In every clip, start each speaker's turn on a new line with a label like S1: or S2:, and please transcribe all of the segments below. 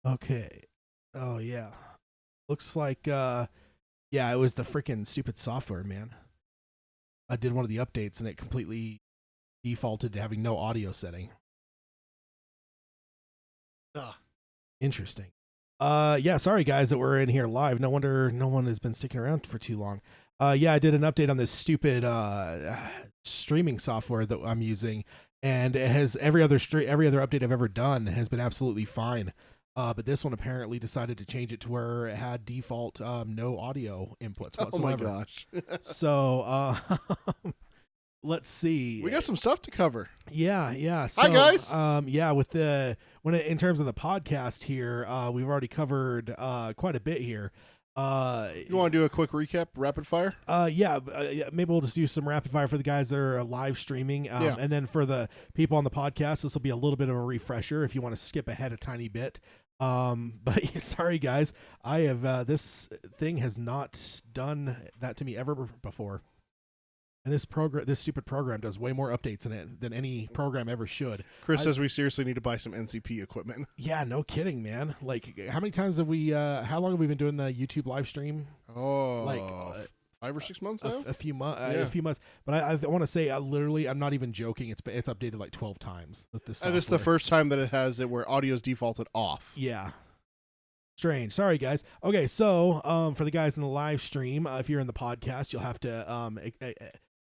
S1: Okay. Oh yeah. Looks like yeah, it was the freaking stupid software, man. I did one of the updates and it completely defaulted to having no audio setting.
S2: Ugh.
S1: Interesting. Yeah, sorry guys that we're in here live. No wonder no one has been sticking around for too long. Yeah, I did an update on this stupid streaming software that I'm using, and it has every other update I've ever done has been absolutely fine. But this one apparently decided to change it to where it had default no audio inputs
S2: Oh my
S1: whatsoever.
S2: gosh.
S1: So let's see.
S2: We got some stuff to cover.
S1: Yeah. So,
S2: Hi, guys.
S1: Yeah, with the in terms of the podcast here, we've already covered quite a bit here.
S2: You want to do a quick recap, rapid fire?
S1: Yeah, maybe we'll just do some rapid fire for the guys that are live streaming,
S2: Yeah.
S1: and then for the people on the podcast, this will be a little bit of a refresher if you want to skip ahead a tiny bit. But sorry guys, I have this thing has not done that to me ever before. And this stupid program does way more updates in it than any program ever should.
S2: Chris says we seriously need to buy some NCP equipment.
S1: Yeah, no kidding, man. Like, how many times have we? How long have we been doing the YouTube live stream?
S2: Oh,
S1: Like
S2: 5 or 6 months now.
S1: a few months.
S2: Yeah.
S1: A few months. But I want to say, literally, I'm not even joking. It's updated like 12 times. With this
S2: And this is the
S1: software.
S2: first time that it has it where audio's defaulted off.
S1: Yeah. Strange. Sorry, guys. Okay, so for the guys in the live stream, if you're in the podcast, you'll have to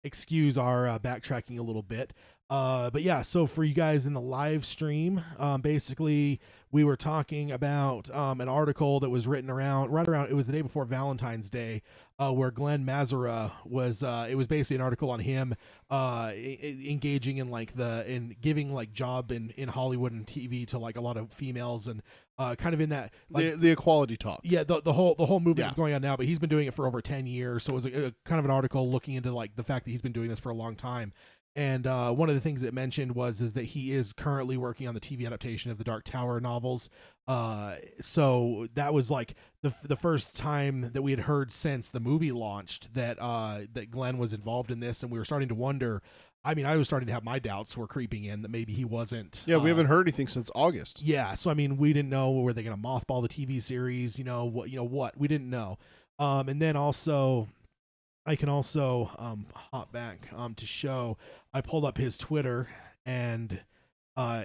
S1: excuse our backtracking a little bit. But yeah, so for you guys in the live stream, basically we were talking about an article that was written right around, it was the day before Valentine's Day, where Glenn Mazara was, it was basically an article on him engaging in in giving like job in Hollywood and TV to like a lot of females and kind of in that like,
S2: The equality talk.
S1: yeah, the whole movement
S2: Yeah.
S1: is going on now, but he's been doing it for over 10 years. So it was a kind of an article looking into like the fact that he's been doing this for a long time. And one of the things it mentioned is that he is currently working on the TV adaptation of the Dark Tower novels. So that was like the first time that we had heard since the movie launched that that Glenn was involved in this, and we were starting to wonder. I mean, I was starting to have my doubts were creeping in that maybe he wasn't.
S2: Yeah, we haven't heard anything since August.
S1: Yeah, so I mean, we didn't know, were they going to mothball the TV series? What we didn't know. And then also, I can also hop back to show. I pulled up his Twitter, and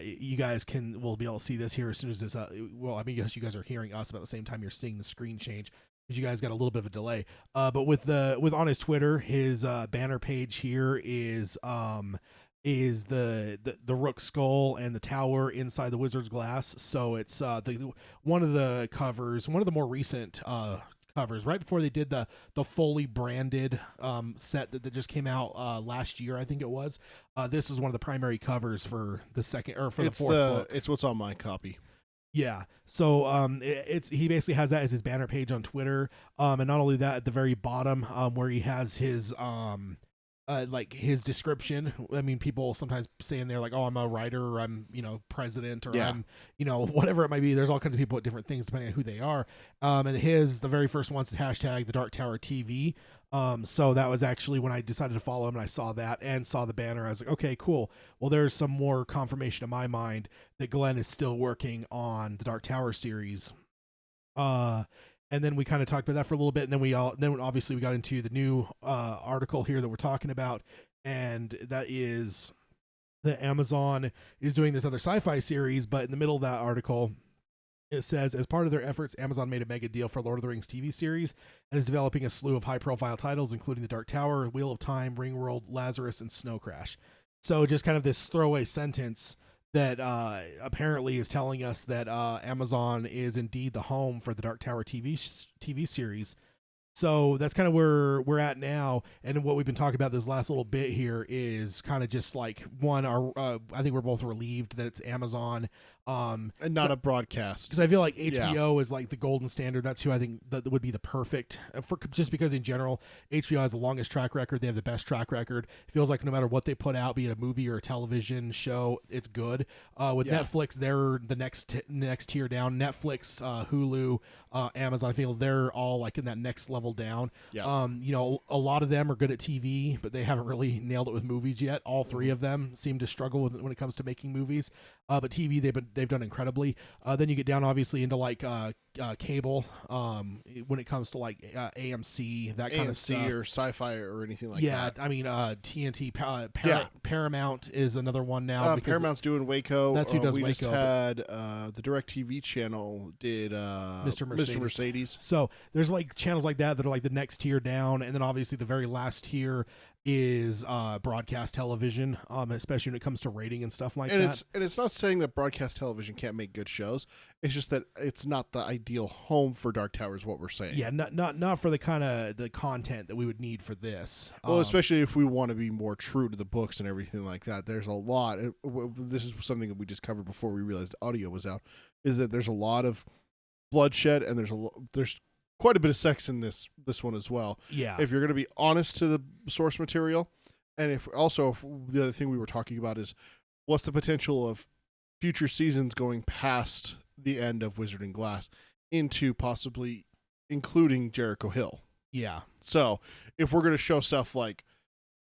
S1: you guys will be able to see this here as soon as this. Well, I mean, yes, you guys are hearing us about the same time you're seeing the screen change, because you guys got a little bit of a delay. But with on his Twitter, his banner page here is the rook skull and the tower inside the wizard's glass. So it's one of the covers, one of the more recent covers, right before they did the fully branded set that just came out last year, I think it was. This is one of the primary covers for the second or for the fourth book.
S2: It's what's on my copy.
S1: Yeah. So he basically has that as his banner page on Twitter. And not only that, at the very bottom, where he has his like his description. I mean, people sometimes say in there like, "Oh, I'm a writer," or "I'm president," or
S2: Yeah.
S1: "I'm whatever it might be." There's all kinds of people with different things depending on who they are. And the very first one's hashtag the Dark Tower TV. So that was actually when I decided to follow him, and I saw that and saw the banner. I was like, okay, cool. Well, there's some more confirmation in my mind that Glenn is still working on the Dark Tower series. And then we kind of talked about that for a little bit, and then obviously we got into the new article here that we're talking about, and that is that Amazon is doing this other sci-fi series. But in the middle of that article, it says, as part of their efforts, Amazon made a mega deal for Lord of the Rings TV series and is developing a slew of high-profile titles, including The Dark Tower, Wheel of Time, Ringworld, Lazarus, and Snow Crash. So just kind of this throwaway sentence that apparently is telling us that Amazon is indeed the home for the Dark Tower TV series. So that's kind of where we're at now, and what we've been talking about this last little bit here is kind of just like I think we're both relieved that it's Amazon,
S2: And not a broadcast.
S1: because I feel like HBO is like the golden standard. That's who I think that would be the perfect just because in general HBO has the longest track record. They have the best track record. It feels like no matter what they put out, be it a movie or a television show, it's good. With Netflix, they're the next tier down. Netflix, Hulu, Amazon, I feel they're all like in that next level down.
S2: Yeah.
S1: A lot of them are good at TV, but they haven't really nailed it with movies yet. All three of them seem to struggle with when it comes to making movies. But TV, they've done incredibly. Then you get down obviously into like cable, when it comes to like AMC, that kind of stuff,
S2: or Sci-Fi or anything like
S1: yeah,
S2: that.
S1: I mean TNT, Paramount is another one now. Because
S2: Paramount's doing Waco.
S1: That's who does
S2: we
S1: Waco.
S2: Just had the DirecTV channel did
S1: Mr.
S2: Mercedes.
S1: So there's like channels like that are like the next tier down, and then obviously the very last tier is broadcast television, especially when it comes to rating and stuff like that.
S2: It's not saying that broadcast television can't make good shows. It's just that it's not the ideal home for Dark Tower, is what we're saying.
S1: Yeah, not for the kind of the content that we would need for this.
S2: Well, especially if we want to be more true to the books and everything like that. There's a lot. This is something that we just covered before we realized the audio was out. Is that there's a lot of bloodshed, and there's quite a bit of sex in this one as well.
S1: Yeah.
S2: If you're going to be honest to the source material, and if the other thing we were talking about is what's the potential of future seasons going past the end of Wizard and Glass into possibly including Jericho Hill.
S1: Yeah.
S2: So if we're going to show stuff like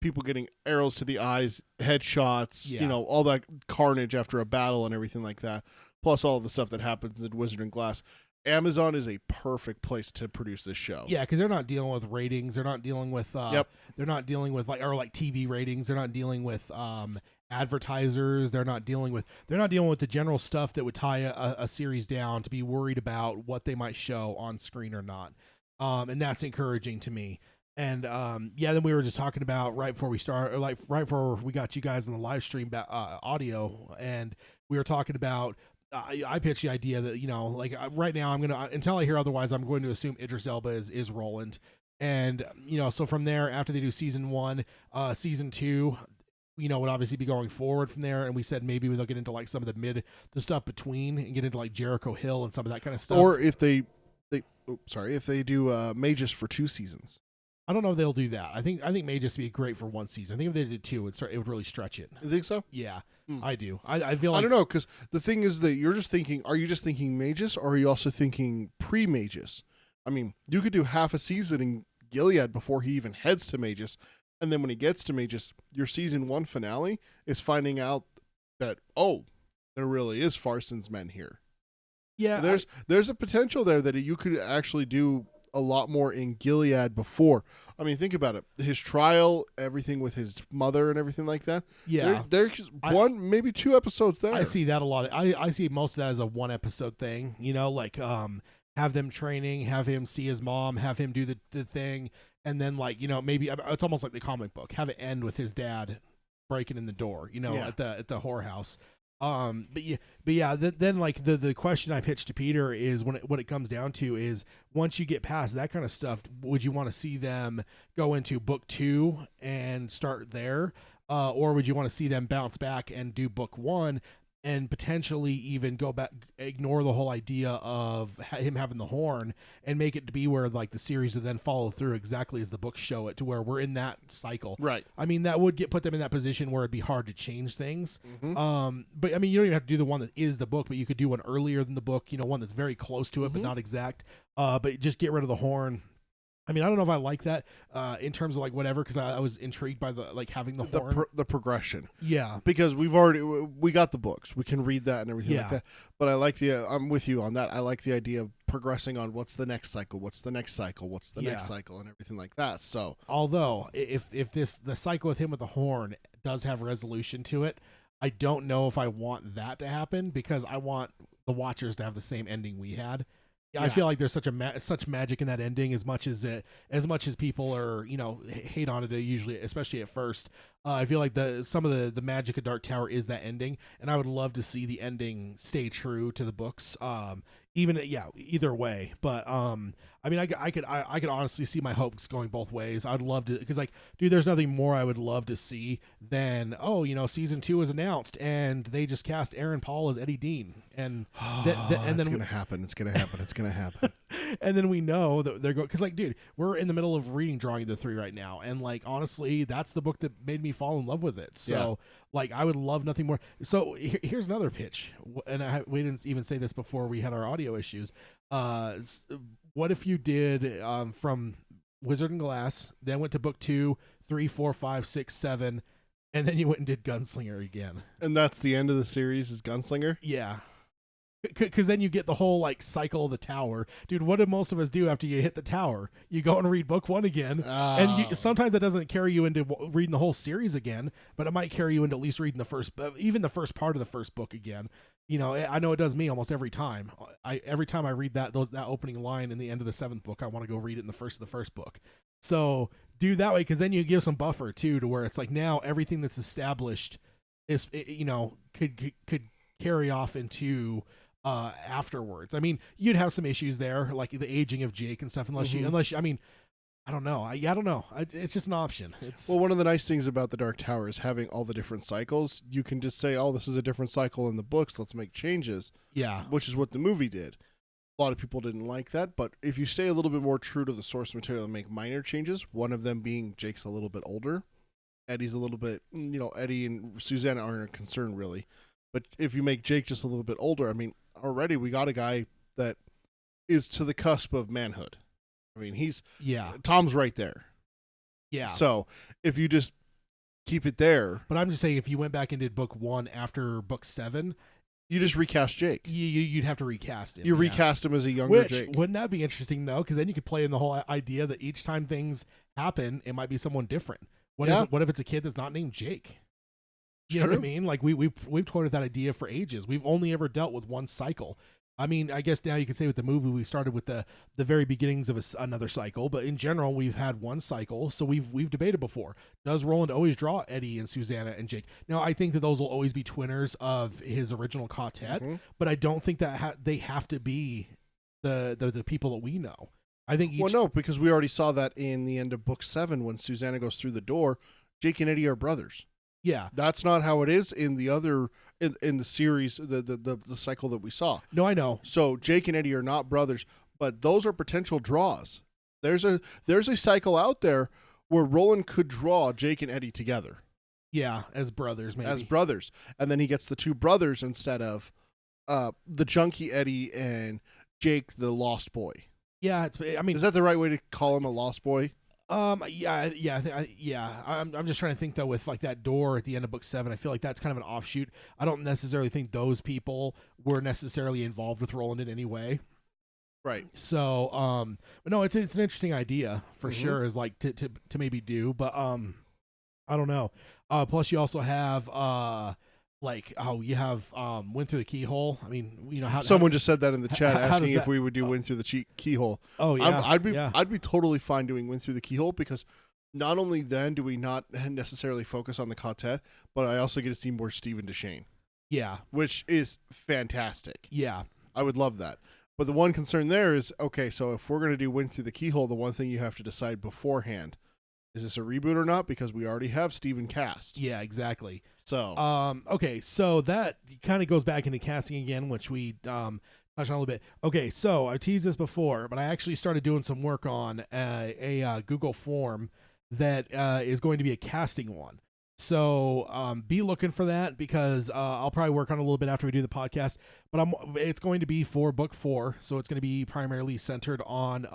S2: people getting arrows to the eyes, headshots, all that carnage after a battle and everything like that, plus all of the stuff that happens in Wizard and Glass, Amazon is a perfect place to produce this show.
S1: Yeah, because they're not dealing with ratings. They're not dealing with. They're not dealing with like TV ratings. They're not dealing with advertisers. They're not dealing with the general stuff that would tie a series down to be worried about what they might show on screen or not. And that's encouraging to me. And then we were just talking about right before we started, like right before we got you guys on the live stream audio, and we were talking about. I pitched the idea that right now I'm gonna, until I hear otherwise, I'm going to assume Idris Elba is Roland, and so from there, after they do season 1, season 2, would obviously be going forward from there, and we said maybe they'll get into like some of the stuff between and get into like Jericho Hill and some of that kind of stuff.
S2: Or if they do Magus for 2 seasons.
S1: I don't know if they'll do that. I think Magus would be great for 1 season. I think if they did 2, it would really stretch it.
S2: You think so?
S1: Yeah. I do. I feel like...
S2: I don't know, because the thing is that are you just thinking Magus, or are you also thinking pre-Magus? I mean, you could do half a season in Gilead before he even heads to Magus, and then when he gets to Magus, your season 1 finale is finding out that, there really is Farson's men here.
S1: Yeah.
S2: There's a potential there that you could actually do a lot more in Gilead before. I mean, think about it. His trial, everything with his mother and everything like that.
S1: Yeah.
S2: There's maybe 2 episodes there.
S1: I see that a lot. I see most of that as a 1 episode thing, have them training, have him see his mom, have him do the thing, and then maybe it's almost like the comic book. Have it end with his dad breaking in the door, at the whorehouse. Then like the question I pitched to Peter is what it comes down to is once you get past that kind of stuff, would you want to see them go into book 2 and start there, or would you want to see them bounce back and do book 1 and potentially even go back, ignore the whole idea of him having the horn and make it to be where like the series would then follow through exactly as the books show it, to where we're in that cycle.
S2: Right.
S1: I mean, that would put them in that position where it'd be hard to change things.
S2: Mm-hmm.
S1: But I mean, you don't even have to do the one that is the book, but you could do one earlier than the book, one that's very close to it, but not exact. But just get rid of the horn. I mean, I don't know if I like that in terms of like whatever, because I was intrigued by the having the horn.
S2: The progression.
S1: Yeah.
S2: Because we got the books. We can read that and everything like that. But I like I'm with you on that. I like the idea of progressing on what's the next cycle, what's the next cycle, what's the next cycle, and everything like that. So
S1: although if the cycle with him with the horn does have resolution to it, I don't know if I want that to happen, because I want the Watchers to have the same ending we had. I feel like there's such magic in that ending, as much as people are hate on it usually, especially at first. I feel like some of the magic of Dark Tower is that ending, and I would love to see the ending stay true to the books. Either way, but I mean, I could honestly see my hopes going both ways. I'd love to, because there's nothing more I would love to see than season 2 is announced and they just cast Aaron Paul as Eddie Dean, and then
S2: it's gonna happen. It's gonna happen.
S1: And then we know that they're going, because we're in the middle of reading Drawing the Three right now, and honestly, that's the book that made me fall in love with it. So I would love nothing more. So here's another pitch, and we didn't even say this before we had our audio issues. What if you did from Wizard and Glass, then went to book 2, 3, 4, 5, 6, 7, and then you went and did Gunslinger again?
S2: And that's the end of the series, is Gunslinger?
S1: Yeah. Because then you get the whole like cycle of the tower, dude. What do most of us do after you hit the tower? You go and read book one again, and sometimes that doesn't carry you into reading the whole series again, but it might carry you into at least reading even the first part of the first book again. You know, I know it does me almost every time. Every time I read that opening line in the end of the seventh book, I want to go read it in the first book. So do that way, because then you give some buffer too, to where it's like now everything that's established is, you know, could carry off into afterwards. I mean, you'd have some issues there, like the aging of Jake and stuff, unless you, I mean, I don't know. I don't know. It's just an option.
S2: Well, one of the nice things about the Dark Tower is having all the different cycles. You can just say, oh, this is a different cycle in the books. Let's make changes.
S1: Yeah.
S2: Which is what the movie did. A lot of people didn't like that, but if you stay a little bit more true to the source material and make minor changes, one of them being Jake's a little bit older, Eddie's a little bit, you know, Eddie and Susanna aren't a concern really. But if you make Jake just a little bit older, I mean, already we got a guy that is to the cusp of manhood. I mean, Tom's right there.
S1: Yeah.
S2: So if you just keep it there.
S1: But I'm just saying, if you went back and did book one after book 7,
S2: you just recast Jake.
S1: You'd have to recast him.
S2: You recast him as a younger Jake.
S1: Wouldn't that be interesting though? Because then you could play in the whole idea that each time things happen, it might be someone different. What if it's a kid that's not named Jake? You know what I mean? Like we've quoted that idea for ages. We've only ever dealt with one cycle. I mean, I guess now you could say with the movie, we started with the very beginnings of another cycle, but in general, we've had one cycle. So we've debated before. Does Roland always draw Eddie and Susanna and Jake? Now, I think that those will always be twinners of his original quartet, but I don't think that they have to be the people that we know. I think
S2: no, because we already saw that in the end of book 7 when Susanna goes through the door. Jake and Eddie are brothers.
S1: Yeah,
S2: that's not how it is in the other in the series, the cycle that we saw.
S1: No, I know.
S2: So Jake and Eddie are not brothers, but those are potential draws. There's a cycle out there where Roland could draw Jake and Eddie together.
S1: Yeah, as brothers, maybe.
S2: As brothers, and then he gets the two brothers instead of the junkie Eddie and Jake, the lost boy.
S1: Yeah,
S2: is that the right way to call him, a lost boy?
S1: I'm just trying to think though, with like that door at the end of book 7, I feel like that's kind of an offshoot. I don't necessarily think those people were necessarily involved with Roland in any way.
S2: Right.
S1: So, but no, it's an interesting idea for sure, is like to maybe do, but I don't know. Plus you also have you have Went Through the Keyhole. I mean, you know, how
S2: someone just said that in the chat, asking if we would do Went Through the Keyhole.
S1: Oh yeah,
S2: I'd be totally fine doing Went Through the Keyhole, because not only then do we not necessarily focus on the quartet, but I also get to see more Stephen DeShane.
S1: Yeah,
S2: which is fantastic.
S1: Yeah,
S2: I would love that. But the one concern there is, okay, so if we're going to do Went Through the Keyhole, the one thing you have to decide beforehand, is this a reboot or not? Because we already have Stephen cast.
S1: Yeah, exactly.
S2: So,
S1: okay, so that kind of goes back into casting again, which we touched on a little bit. Okay, so I teased this before, but I actually started doing some work on a Google form that is going to be a casting one. So be looking for that, because I'll probably work on it a little bit after we do the podcast. But it's going to be for book 4, so it's going to be primarily centered on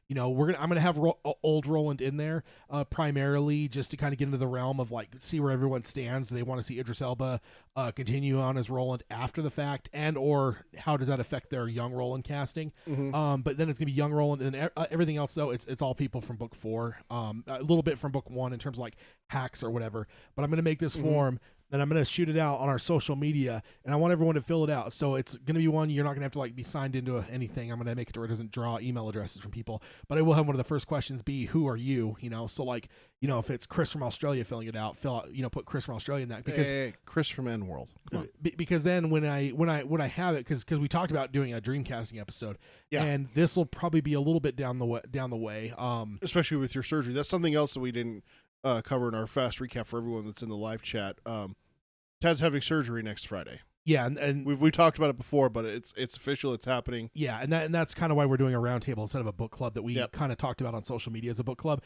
S1: I'm gonna have old Roland in there primarily just to kind of get into the realm of like see where everyone stands. Do they want to see Idris Elba continue on as Roland after the fact, and or how does that affect their young Roland casting? But then it's gonna be young Roland, and everything else though it's all people from book 4, a little bit from book 1 in terms of like hacks or whatever. But I'm gonna make this form. Then I'm going to shoot it out on our social media, and I want everyone to fill it out. So it's going to be one you're not going to have to like be signed into anything. I'm going to make it to where it doesn't draw email addresses from people, but I will have one of the first questions be, who are you? You know, so like, you know, if it's Chris from Australia filling it out, fill out, you know, put Chris from Australia in that, because
S2: Chris from N World.
S1: Because then when I have it, because we talked about doing a Dreamcasting episode, and this will probably be a little bit down the way,
S2: especially with your surgery. That's something else that we didn't cover in our fast recap for everyone that's in the live chat. Ted's having surgery next Friday.
S1: Yeah, and
S2: we've talked about it before, but it's official. It's happening.
S1: Yeah, and that's kind of why we're doing a roundtable instead of a book club that we kind of talked about on social media as a book club.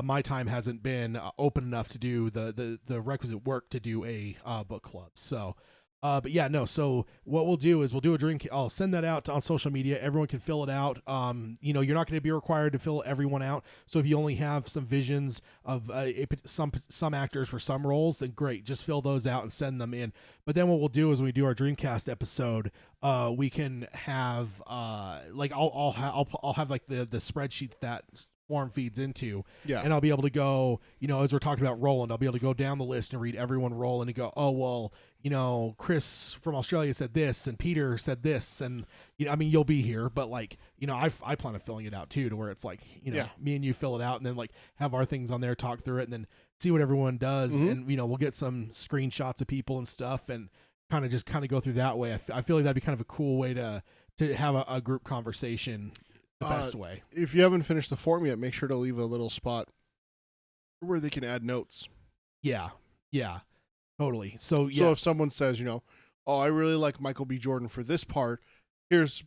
S1: My time hasn't been open enough to do the requisite work to do a book club. So, But yeah, no. So what we'll do is we'll do a dream. I'll send that out on social media. Everyone can fill it out. You're not going to be required to fill everyone out. So if you only have some visions of some actors for some roles, then great. Just fill those out and send them in. But then what we'll do is when we do our Dreamcast episode, we can have I'll have like the spreadsheet that form feeds into, and I'll be able to go, as we're talking about Roland, I'll be able to go down the list and read everyone Roland and go, oh well, Chris from Australia said this and Peter said this, and you'll be here, but like, I plan on filling it out too, to where it's like, me and you fill it out and then like have our things on there, talk through it, and then see what everyone does, and we'll get some screenshots of people and stuff, and kind of go through that way. I feel like that'd be kind of a cool way to have a group conversation the best way.
S2: If you haven't finished the form yet, make sure to leave a little spot where they can add notes.
S1: Yeah, totally. So
S2: if someone says, oh, I really like Michael B. Jordan for this part, here's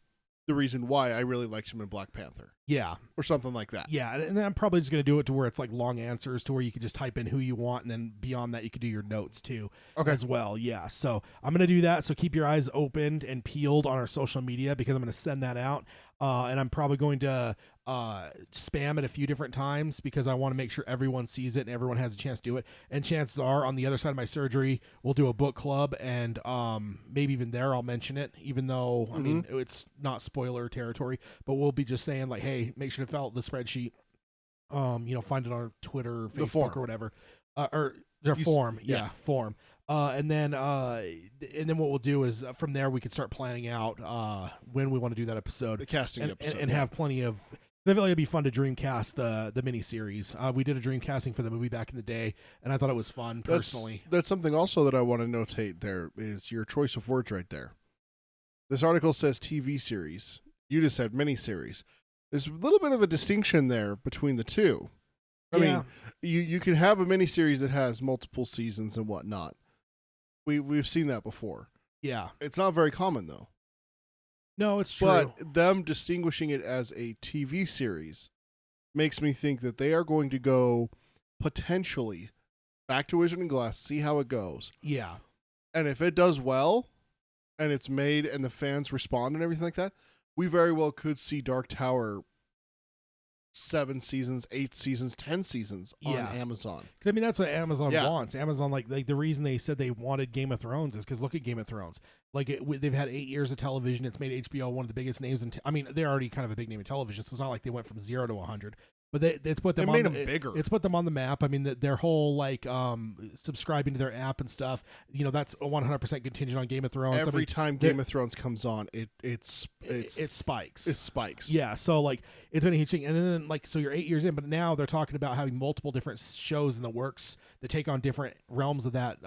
S2: the reason why I really liked him in Black Panther.
S1: Yeah.
S2: Or something like that.
S1: Yeah, and I'm probably just going to do it to where it's like long answers, to where you could just type in who you want, and then beyond that you could do your notes too as well. Yeah, so I'm going to do that. So keep your eyes opened and peeled on our social media, because I'm going to send that out. And I'm probably going to spam it a few different times, because I want to make sure everyone sees it and everyone has a chance to do it. And chances are, on the other side of my surgery, we'll do a book club, and maybe even there I'll mention it, even though, I mean, it's not spoiler territory, but we'll be just saying like, hey, make sure to fill out the spreadsheet. Find it on Twitter, Facebook, or whatever. Or their form. Yeah, form. And then what we'll do is from there we can start planning out when we want to do that episode,
S2: the casting episode,
S1: and have plenty of. I feel like it'd be fun to Dreamcast the miniseries. We did a Dreamcasting for the movie back in the day, and I thought it was fun personally.
S2: That's something also that I want to notate. There is your choice of words right there. This article says TV series. You just said miniseries. There's a little bit of a distinction there between the two. I mean, you can have a miniseries that has multiple seasons and whatnot. We've seen that before.
S1: Yeah.
S2: It's not very common, though.
S1: No, it's true.
S2: But them distinguishing it as a TV series makes me think that they are going to go potentially back to Wizard and Glass, see how it goes.
S1: Yeah.
S2: And if it does well, and it's made and the fans respond and everything like that, we very well could see Dark Tower 7 seasons, 8 seasons, 10 seasons on Amazon.
S1: I mean, that's what Amazon wants. Amazon, like the reason they said they wanted Game of Thrones is because look at Game of Thrones. Like they've had 8 years of television. It's made HBO one of the biggest names in. I mean, they're already kind of a big name in television, so it's not like they went from 0 to 100. But it's put them
S2: made them bigger.
S1: It's put them on the map. I mean, their whole like subscribing to their app and stuff. That's 100% contingent on Game of Thrones.
S2: Every time Game of Thrones comes on, it
S1: spikes.
S2: It spikes.
S1: Yeah. So like it's been a huge thing, and then like so you're 8 years in, but now they're talking about having multiple different shows in the works that take on different realms of that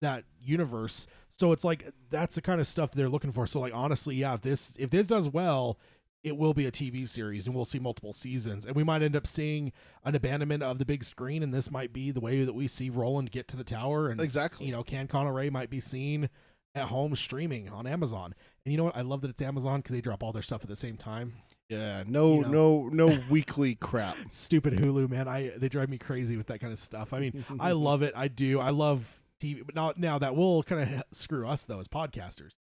S1: that universe. So it's like that's the kind of stuff that they're looking for. So like honestly, if this does well, it will be a TV series, and we'll see multiple seasons, and we might end up seeing an abandonment of the big screen, and this might be the way that we see Roland get to the tower, and
S2: exactly,
S1: Can Conneray might be seen at home streaming on Amazon. And you know what? I love that it's Amazon because they drop all their stuff at the same time.
S2: Yeah, no weekly crap.
S1: Stupid Hulu, man. They drive me crazy with that kind of stuff. I mean, I love it. I do. I love TV, but now that will kind of screw us though as podcasters.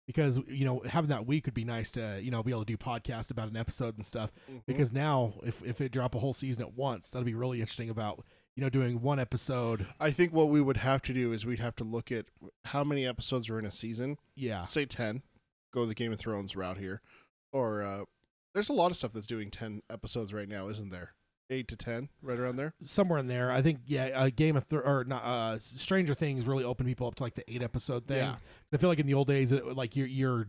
S1: Because, having that week would be nice to, be able to do podcast about an episode and stuff. Because now, if it drop a whole season at once, that'll be really interesting about, doing one episode.
S2: I think what we would have to do is we'd have to look at how many episodes are in a season.
S1: Yeah.
S2: Say 10. Go the Game of Thrones route here. Or there's a lot of stuff that's doing 10 episodes right now, isn't there? 8 to 10, right around there.
S1: Somewhere in there, I think. Stranger Things really opened people up to like the 8-episode thing.
S2: Yeah.
S1: I feel like in the old days, like your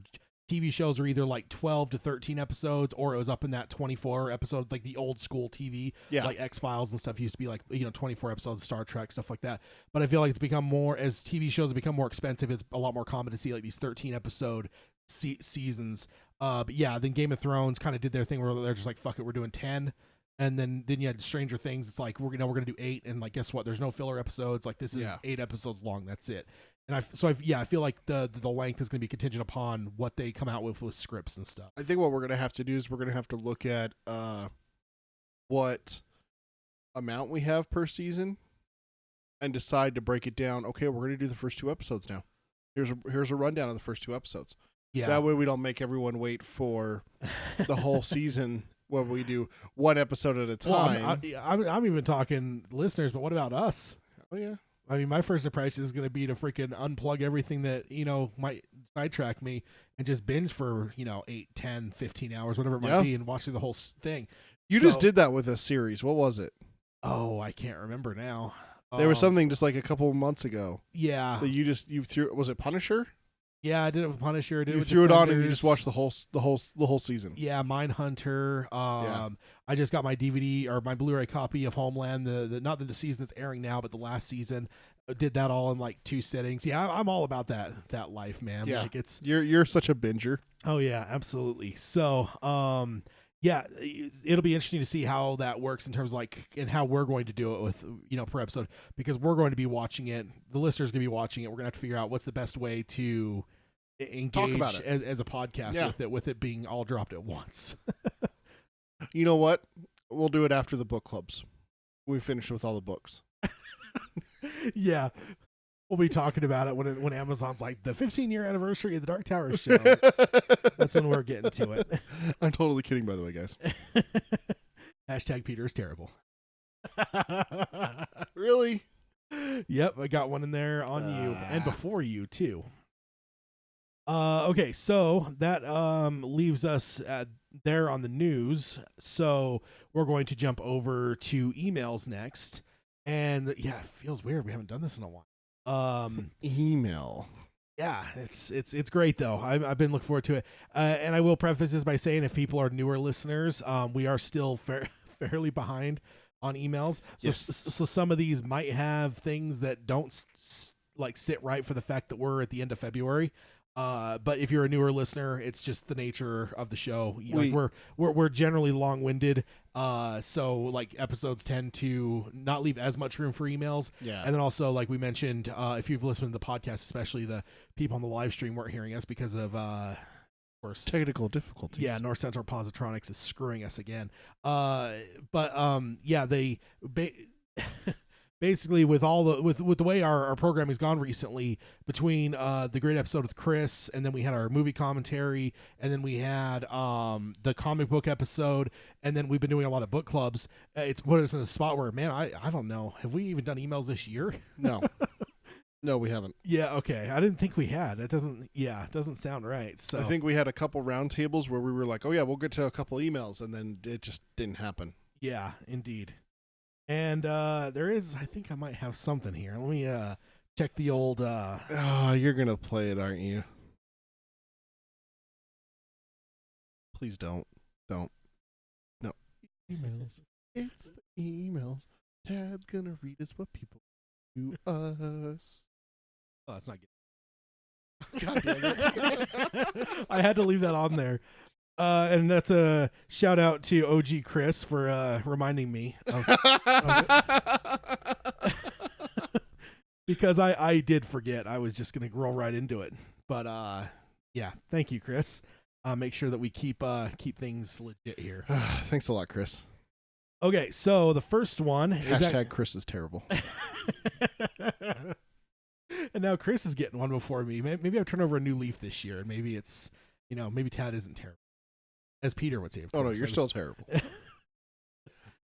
S1: TV shows were either like 12 to 13 episodes, or it was up in that 24 episode, like the old school TV, like X-Files and stuff used to be like 24 episodes, Star Trek, stuff like that. But I feel like it's become more, as TV shows have become more expensive, it's a lot more common to see like these 13 episode seasons. But yeah, then Game of Thrones kind of did their thing where they're just like, fuck it, we're doing 10. And then you had Stranger Things. It's like we're gonna do 8, and like guess what? There's no filler episodes. Like this is 8 episodes long. That's it. And I feel like the length is gonna be contingent upon what they come out with scripts and stuff.
S2: I think what we're gonna have to do is we're gonna have to look at what amount we have per season, and decide to break it down. Okay, we're gonna do the first 2 episodes now. Here's a rundown of the first 2 episodes.
S1: Yeah.
S2: That way we don't make everyone wait for the whole season where we do 1 episode at a time.
S1: Well, I'm even talking listeners, but what about us?
S2: Oh yeah.
S1: I mean, my first impression is going to be to freaking unplug everything that, might sidetrack me and just binge for, 8, 10, 15 hours, whatever it might be, and watch through the whole thing.
S2: You just did that with a series. What was it?
S1: Oh, I can't remember now.
S2: There was something just like a couple of months ago.
S1: Yeah.
S2: That you threw. Was it Punisher?
S1: Yeah, I did it with Punisher.
S2: You threw it on and you just watched the whole season.
S1: Yeah, Mindhunter. I just got my DVD or my Blu-ray copy of Homeland. The not the season that's airing now, but the last season. Did that all in like 2 sittings. Yeah, I'm all about that life, man.
S2: Yeah,
S1: like
S2: you're such a binger.
S1: Oh yeah, absolutely. So, yeah, it'll be interesting to see how that works in terms of and how we're going to do it with per episode, because we're going to be watching it. The listeners are going to be watching it. We're going to have to figure out what's the best way to engage as a podcast with it being all dropped at once.
S2: You know what? We'll do it after the book clubs. We finish with all the books.
S1: Yeah. We'll be talking about it when Amazon's like the 15-year anniversary of the Dark Tower show. That's when we're getting to it.
S2: I'm totally kidding, by the way, guys.
S1: Hashtag Peter is terrible.
S2: Really?
S1: Yep, I got one in there on you and before you too. Okay, so that leaves us there on the news. So we're going to jump over to emails next. And yeah, it feels weird. We haven't done this in a while.
S2: Email.
S1: Yeah, it's great though. I've been looking forward to it. And I will preface this by saying, if people are newer listeners, we are still fairly behind on emails. So some of these might have things that don't sit right for the fact that we're at the end of February. But if you're a newer listener, it's just the nature of the show. We're generally long-winded, so episodes tend to not leave as much room for emails.
S2: Yeah,
S1: and then also, like we mentioned, if you've listened to the podcast, especially the people on the live stream weren't hearing us because of course,
S2: technical difficulties.
S1: Yeah, North Central Positronics is screwing us again. They. Basically, with all with the way our programming's gone recently, between the great episode with Chris, and then we had our movie commentary, and then we had the comic book episode, and then we've been doing a lot of book clubs. It's put us in a spot where, man, I don't know. Have we even done emails this year?
S2: No. No, we haven't.
S1: Yeah, okay. I didn't think we had. It doesn't sound right. So
S2: I think we had a couple round tables where we were like, oh yeah, we'll get to a couple emails, and then it just didn't happen.
S1: Yeah, indeed. And there is, I think I might have something here. Let me check the old...
S2: Oh, you're going to play it, aren't you? Please don't. Don't. No. Emails. It's the emails. Tad's going to read us what people do us.
S1: Oh, that's not good. God damn it. I had to leave that on there. And that's a shout out to OG Chris for reminding me of because I did forget. I was just gonna roll right into it, but yeah, thank you, Chris. Make sure that we keep things legit here.
S2: Thanks a lot, Chris.
S1: Okay, so the first one
S2: is Chris is terrible.
S1: And now Chris is getting one before me. Maybe I've turned over a new leaf this year, and maybe it's maybe Tad isn't terrible. As Peter would say.
S2: Oh, no, you're still terrible.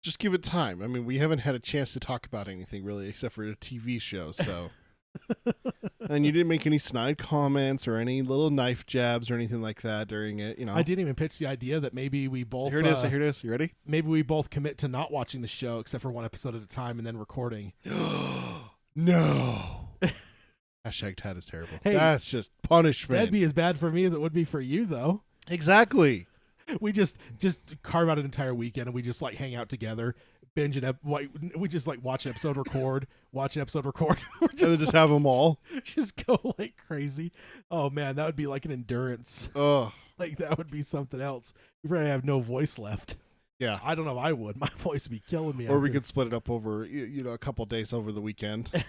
S2: Just give it time. I mean, we haven't had a chance to talk about anything, really, except for a TV show, so... And you didn't make any snide comments or any little knife jabs or anything like that during it,
S1: I didn't even pitch the idea that maybe we both...
S2: Here it is. You ready?
S1: Maybe we both commit to not watching the show, except for one episode at a time, and then recording.
S2: No! Hashtag Tad is terrible.
S1: Hey,
S2: that's just punishment.
S1: That'd be as bad for me as it would be for you, though.
S2: Exactly.
S1: We just carve out an entire weekend and we just hang out together, binge it up. We just watch an episode, record, watch an episode, record.
S2: And then just have them all.
S1: Just go like crazy. Oh man, that would be like an endurance.
S2: Ugh.
S1: That would be something else. You probably have no voice left.
S2: Yeah.
S1: I don't know. I would. My voice would be killing me.
S2: Or we could split it up over a couple days over the weekend.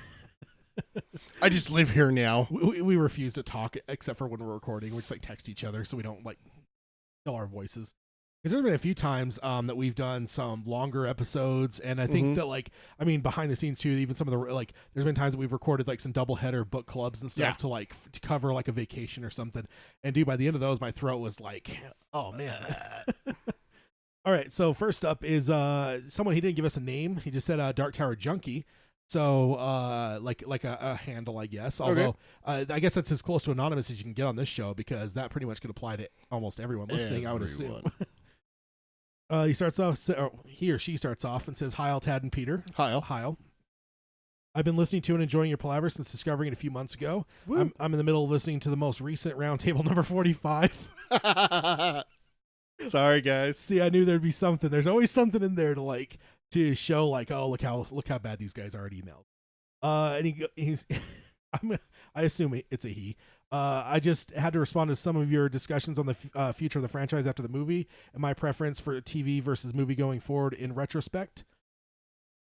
S2: I just live here now.
S1: We refuse to talk except for when we're recording. We just text each other so we don't kill our voices. Because there's been a few times that we've done some longer episodes, and I think that behind the scenes too, even some of the there's been times that we've recorded like some doubleheader book clubs and stuff to cover like a vacation or something. And dude, by the end of those, my throat was like, oh man. All right, so first up is someone, he didn't give us a name. He just said Dark Tower Junkie. So like a handle, I guess. Although I guess that's as close to anonymous as you can get on this show, because that pretty much could apply to almost everyone listening, I would assume. He starts off, or he or she starts off and says, "Hi, Tad and Peter." Hi. I've been listening to and enjoying your palaver since discovering it a few months ago. I'm in the middle of listening to the most recent roundtable number 45.
S2: Sorry, guys.
S1: See, I knew there'd be something. There's always something in there to show like, oh, look how bad these guys are at email. And he's I assume it's a he. I just had to respond to some of your discussions on the future of the franchise after the movie and my preference for TV versus movie going forward in retrospect.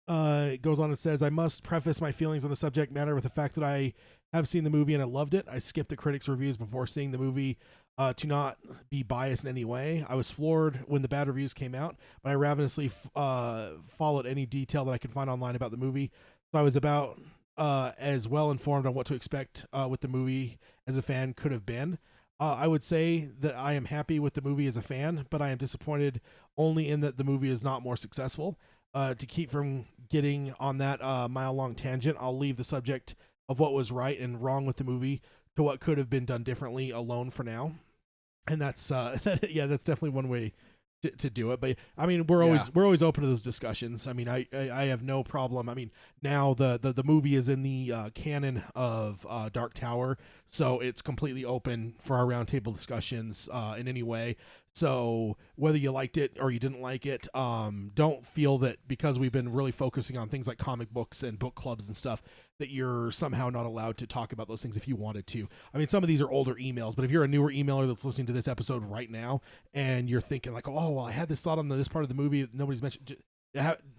S1: It goes on and says, I must preface my feelings on the subject matter with the fact that I have seen the movie and I loved it. I skipped the critics' reviews before seeing the movie to not be biased in any way. I was floored when the bad reviews came out, but I ravenously followed any detail that I could find online about the movie. So I was about as well informed on what to expect with the movie as a fan could have been. I would say that I am happy with the movie as a fan, but I am disappointed only in that the movie is not more successful. To keep from getting on that mile-long tangent, I'll leave the subject of what was right and wrong with the movie to what could have been done differently alone for now. And that's that's definitely one way to do it. But I mean, we're always open to those discussions. I mean, I have no problem. I mean, now the movie is in the canon of Dark Tower, so it's completely open for our roundtable discussions in any way. So whether you liked it or you didn't like it, don't feel that because we've been really focusing on things like comic books and book clubs and stuff that you're somehow not allowed to talk about those things if you wanted to. I mean, some of these are older emails, but if you're a newer emailer that's listening to this episode right now and you're thinking like, oh, well, I had this thought on this part of the movie nobody's mentioned,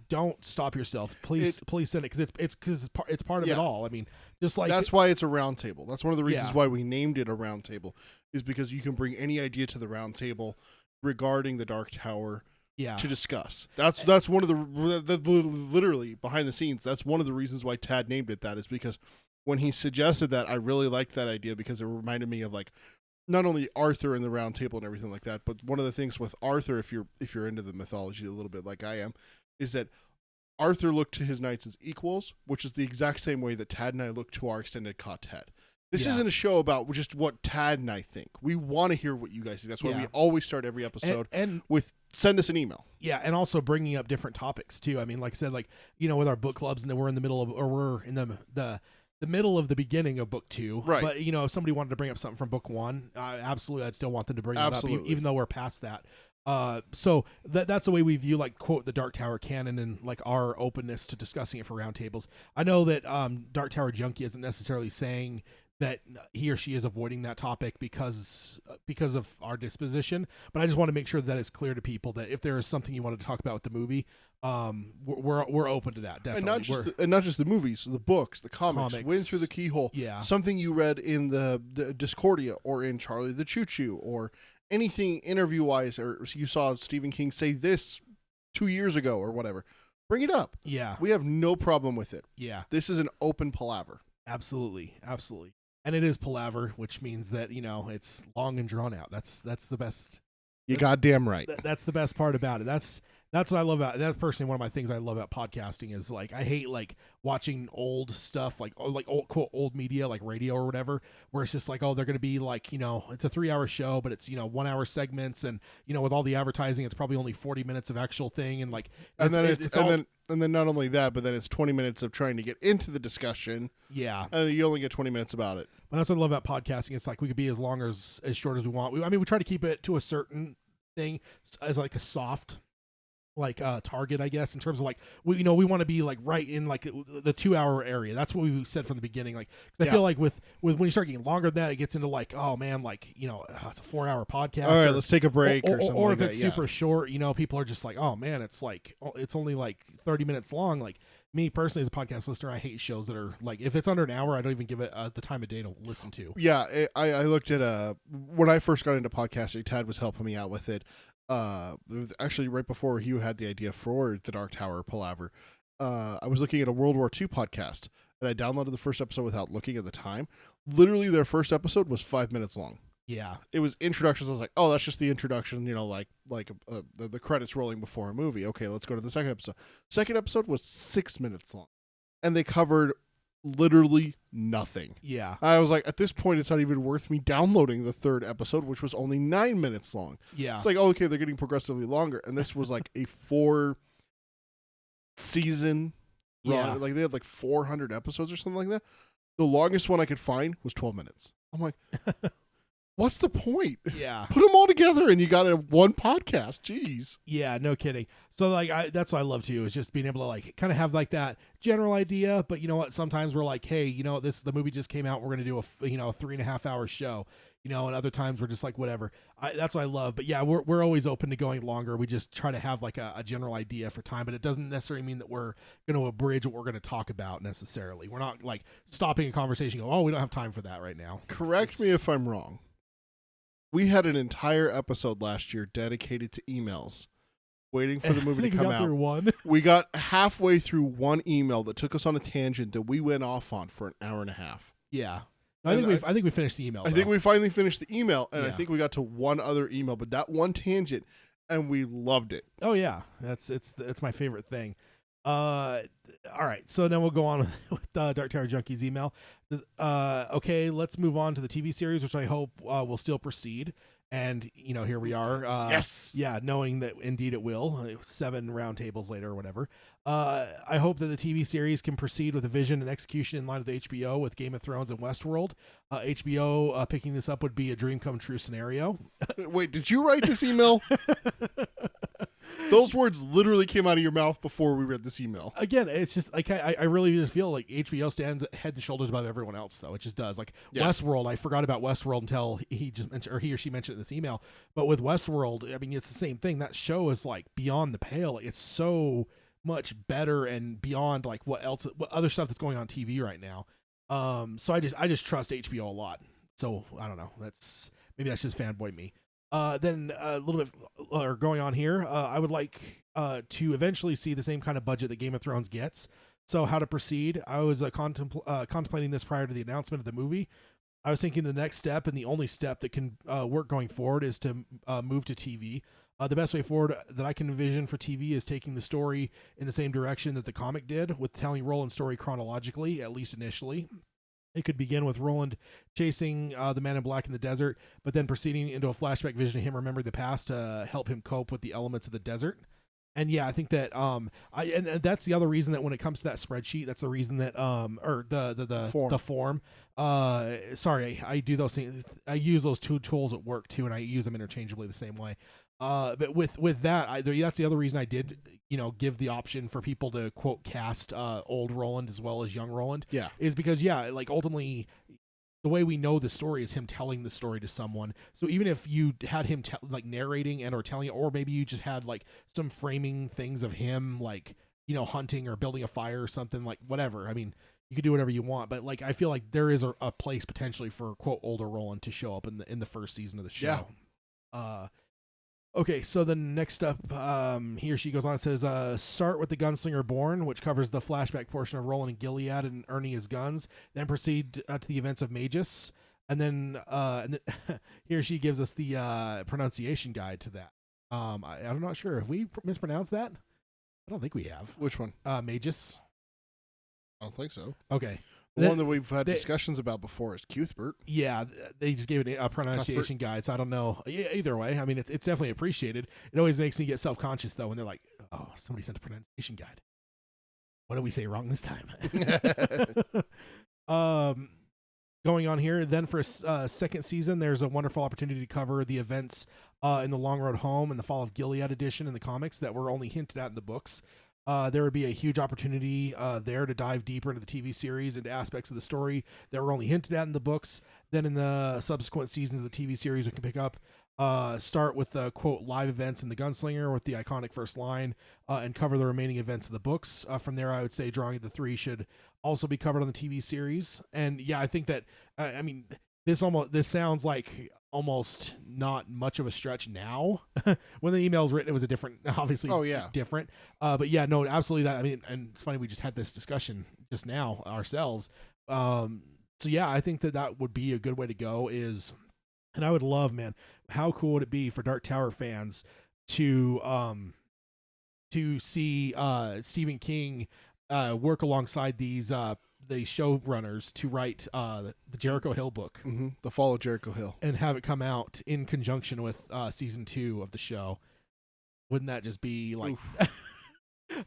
S1: don't stop yourself. Please send it, because it's part of it all. I mean, just like
S2: that's why it's a round table. That's one of the reasons why we named it a round table, is because you can bring any idea to the round table regarding the Dark Tower to discuss. That's one of the literally behind the scenes. That's one of the reasons why Tad named it that, is because when he suggested that, I really liked that idea because it reminded me of like not only Arthur and the round table and everything like that, but one of the things with Arthur, if you're into the mythology a little bit like I am, is that Arthur looked to his knights as equals, which is the exact same way that Tad and I look to our extended quartet. This isn't a show about just what Tad and I think. We want to hear what you guys think. That's why we always start every episode with send us an email.
S1: Yeah, and also bringing up different topics too. I mean, like I said, like, you know, with our book clubs, and then we're in the middle of, or we're in the middle of the beginning of book 2.
S2: Right.
S1: But, you know, if somebody wanted to bring up something from book 1, absolutely, I'd still want them to bring that up, even though we're past that. So that's the way we view, like, quote, the Dark Tower canon and, like, our openness to discussing it for roundtables. I know that Dark Tower Junkie isn't necessarily saying that he or she is avoiding that topic because of our disposition, but I just want to make sure that it's clear to people that if there is something you wanted to talk about with the movie, we're open to that, definitely.
S2: And not just the movies, the books, the comics. Win Through the Keyhole.
S1: Yeah.
S2: Something you read in the Discordia or in Charlie the Choo Choo, or anything interview-wise, or you saw Stephen King say this 2 years ago or whatever. Bring it up.
S1: Yeah.
S2: We have no problem with it.
S1: Yeah.
S2: This is an open palaver.
S1: Absolutely. And it is palaver, which means that, you know, it's long and drawn out. That's the best.
S2: You goddamn right.
S1: That's the best part about it. That's what I love about it. That's personally one of my things I love about podcasting is, like, I hate, like, watching old stuff, like old, quote, old media, like radio or whatever, where it's just like, oh, they're going to be like, you know, it's a 3-hour show, but it's, you know, 1-hour segments. And, you know, with all the advertising, it's probably only 40 minutes of actual thing. And like,
S2: and then not only that, but then it's 20 minutes of trying to get into the discussion.
S1: Yeah.
S2: And you only get 20 minutes about it.
S1: But that's what I love about podcasting. It's like we could be as long or as short as we want. We try to keep it to a certain thing as like a soft, like target, I guess, in terms of like, we want to be like right in like the 2-hour area. That's what we said from the beginning. Like, cause I feel like with when you start getting longer than that, it gets into like, oh man, like, you know, it's a 4-hour podcast.
S2: All right, let's take a break or something.
S1: Or
S2: like
S1: if it's
S2: that,
S1: super short, you know, people are just like, oh man, it's like, it's only like 30 minutes long. Like, me personally as a podcast listener, I hate shows that are like, if it's under an hour, I don't even give it the time of day to listen to.
S2: Yeah, I looked at when I first got into podcasting, Tad was helping me out with it. Actually right before Hugh had the idea for the Dark Tower Palaver, I was looking at a World War II podcast, and I downloaded the first episode without looking at the time. Literally, their first episode was 5 minutes long.
S1: Yeah.
S2: It was introductions. I was like, oh, that's just the introduction, the credits rolling before a movie. Okay, let's go to the second episode. Second episode was 6 minutes long, and they covered literally nothing.
S1: Yeah.
S2: I was like, at this point, it's not even worth me downloading the third episode, which was only 9 minutes long.
S1: Yeah.
S2: It's like, oh, okay, they're getting progressively longer, and this was like a 4-season run.
S1: Yeah.
S2: Like they had like 400 episodes or something like that. The longest one I could find was 12 minutes. I'm like, what's the point?
S1: Yeah.
S2: Put them all together and you got a one podcast. Jeez.
S1: Yeah, no kidding. So like that's what I love too, is just being able to like kind of have like that general idea, but you know what, sometimes we're like, hey, the movie just came out, we're going to do a 3.5 hour show, and other times we're just like, whatever. That's what I love. But yeah, we're always open to going longer. We just try to have like a general idea for time, but it doesn't necessarily mean that we're going to abridge what we're going to talk about necessarily. We're not like stopping a conversation and go, oh, we don't have time for that right now.
S2: Correct me if I'm wrong. We had an entire episode last year dedicated to emails, waiting for the movie to come out.
S1: One.
S2: We got halfway through one email that took us on a tangent that we went off on for an hour and a half.
S1: Yeah. I think we finished the email.
S2: I think we finally finished the email, and
S1: Yeah.
S2: I think we got to one other email, but that one tangent, and we loved it.
S1: Oh yeah, it's my favorite thing. All right, so then we'll go on with Dark Tower Junkies email. Okay, let's move on to the TV series, which I hope will still proceed. And here we are.
S2: Yes.
S1: Yeah, knowing that indeed it will. 7 round tables later or whatever. I hope that the TV series can proceed with a vision and execution in line with HBO with Game of Thrones and Westworld. HBO picking this up would be a dream come true scenario.
S2: Wait, did you write this email? Those words literally came out of your mouth before we read this email.
S1: Again, it's just like I really just feel like HBO stands head and shoulders above everyone else, though. It just does. Like Westworld, I forgot about Westworld until he or she mentioned it in this email. But with Westworld, I mean, it's the same thing. That show is like beyond the pale. It's so much better and beyond like what other stuff that's going on TV right now. So I just trust HBO a lot. So I don't know. Maybe that's just fanboy me. Then a little bit going on here, I would like to eventually see the same kind of budget that Game of Thrones gets. So how to proceed? I was contemplating this prior to the announcement of the movie. I was thinking the next step and the only step that can work going forward is to move to TV. The best way forward that I can envision for TV is taking the story in the same direction that the comic did, with telling Roland's story chronologically, at least initially. It could begin with Roland chasing the man in black in the desert, but then proceeding into a flashback vision of him remembering the past to help him cope with the elements of the desert. And yeah, I think that and that's the other reason that when it comes to that spreadsheet, that's the reason that or the form. Sorry, I do those things. I use those two tools at work too, and I use them interchangeably the same way. But with that, that's the other reason I did, give the option for people to quote cast old Roland as well as young Roland.
S2: Yeah,
S1: is because like ultimately, the way we know the story is him telling the story to someone. So even if you had him like narrating and or telling it, or maybe you just had like some framing things of him like hunting or building a fire or something, like whatever. I mean, you could do whatever you want, but like I feel like there is a place potentially for quote older Roland to show up in the first season of the show. Yeah. Okay, so then next up, he or she goes on and says, start with the Gunslinger Born, which covers the flashback portion of Roland and Gilead and earning his guns, then proceed to the events of Magus, and then he or she gives us the pronunciation guide to that. I'm not sure. Have we mispronounced that? I don't think we have.
S2: Which one?
S1: Magus.
S2: I don't think so.
S1: Okay.
S2: The one that we've had discussions about before is Cuthbert.
S1: Yeah, they just gave it a pronunciation guide, so I don't know. Either way, I mean, it's definitely appreciated. It always makes me get self-conscious, though, when they're like, oh, somebody sent a pronunciation guide. What did we say wrong this time? Going on here, then for a second season, there's a wonderful opportunity to cover the events in the Long Road Home and the Fall of Gilead edition in the comics that were only hinted at in the books. There would be a huge opportunity there to dive deeper into the TV series, into aspects of the story that were only hinted at in the books. Then in the subsequent seasons of the TV series, we can pick up, start with the quote live events in the Gunslinger with the iconic first line, and cover the remaining events of the books. From there, I would say drawing the 3 should also be covered on the TV series. And yeah, I think that, I mean, this sounds like almost not much of a stretch now. When the email was written, it was a different, obviously different. But yeah, no, absolutely that. I mean, and it's funny, we just had this discussion just now ourselves. So yeah, I think that would be a good way to go and I would love, man, how cool would it be for Dark Tower fans to see Stephen King work alongside these the showrunners to write the Jericho Hill book,
S2: The Fall of Jericho Hill,
S1: and have it come out in conjunction with season 2 of the show. Wouldn't that just be like?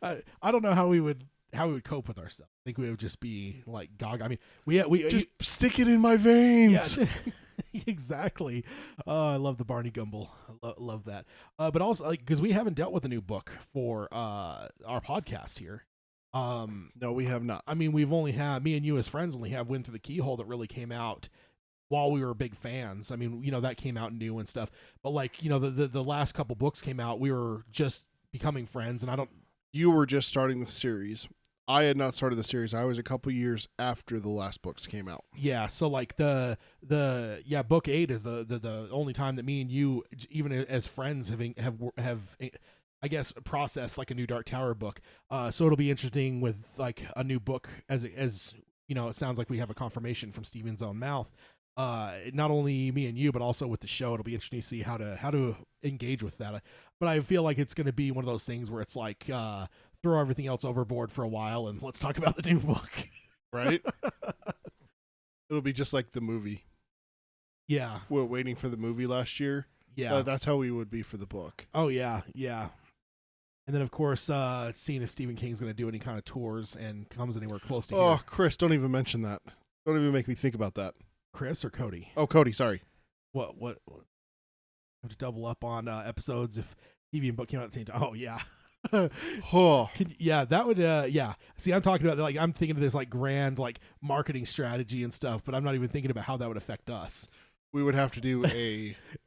S1: I don't know how we would cope with ourselves. I think we would just be like gog. I mean, we
S2: just stick it in my veins.
S1: Yeah, exactly. I love the Barney Gumble. I love that. But also, like, because we haven't dealt with a new book for our podcast here.
S2: No, we have not.
S1: I mean, we've only had, me and you as friends only have Wind Through the Keyhole that really came out while we were big fans. I mean, that came out new and stuff. But like, the last couple books came out, we were just becoming friends, and
S2: You were just starting the series. I had not started the series. I was a couple years after the last books came out.
S1: Yeah, so like the book 8 is the only time that me and you, even as friends, have I guess processed like a new Dark Tower book. So it'll be interesting with like a new book as it sounds like we have a confirmation from Steven's own mouth. Not only me and you, but also with the show. It'll be interesting to see how to engage with that. But I feel like it's going to be one of those things where it's like throw everything else overboard for a while and let's talk about the new book.
S2: Right? It'll be just like the movie.
S1: Yeah.
S2: We're waiting for the movie last year.
S1: Yeah.
S2: That's how we would be for the book.
S1: Oh, yeah. Yeah. And then, of course, seeing if Stephen King's going to do any kind of tours and comes anywhere close to here.
S2: Oh, Chris, don't even mention that. Don't even make me think about that.
S1: Chris or Cody?
S2: Oh, Cody, sorry.
S1: What? Have to double up on episodes if TV and book came out at the same time. Oh, yeah. Yeah, that would, yeah. See, I'm talking about, like, I'm thinking of this, like, grand, like, marketing strategy and stuff, but I'm not even thinking about how that would affect us.
S2: We would have to do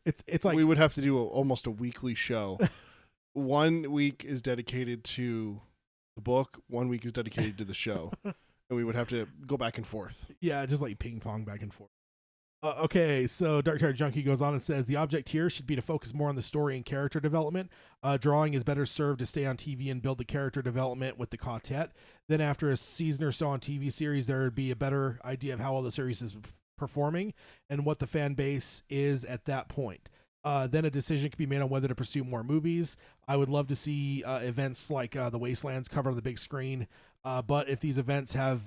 S1: it's like...
S2: We would have to do almost a weekly show. 1 week is dedicated to the book, 1 week is dedicated to the show. And we would have to go back and forth.
S1: Yeah, just like ping pong back and forth. Okay, so Dark Tower Junkie goes on and says, the object here should be to focus more on the story and character development. Drawing is better served to stay on TV and build the character development with the quartet. Then after a season or so on TV series, there would be a better idea of how well the series is performing and what the fan base is at that point. Then a decision can be made on whether to pursue more movies. I would love to see events like the Wastelands covered on the big screen. But if these events have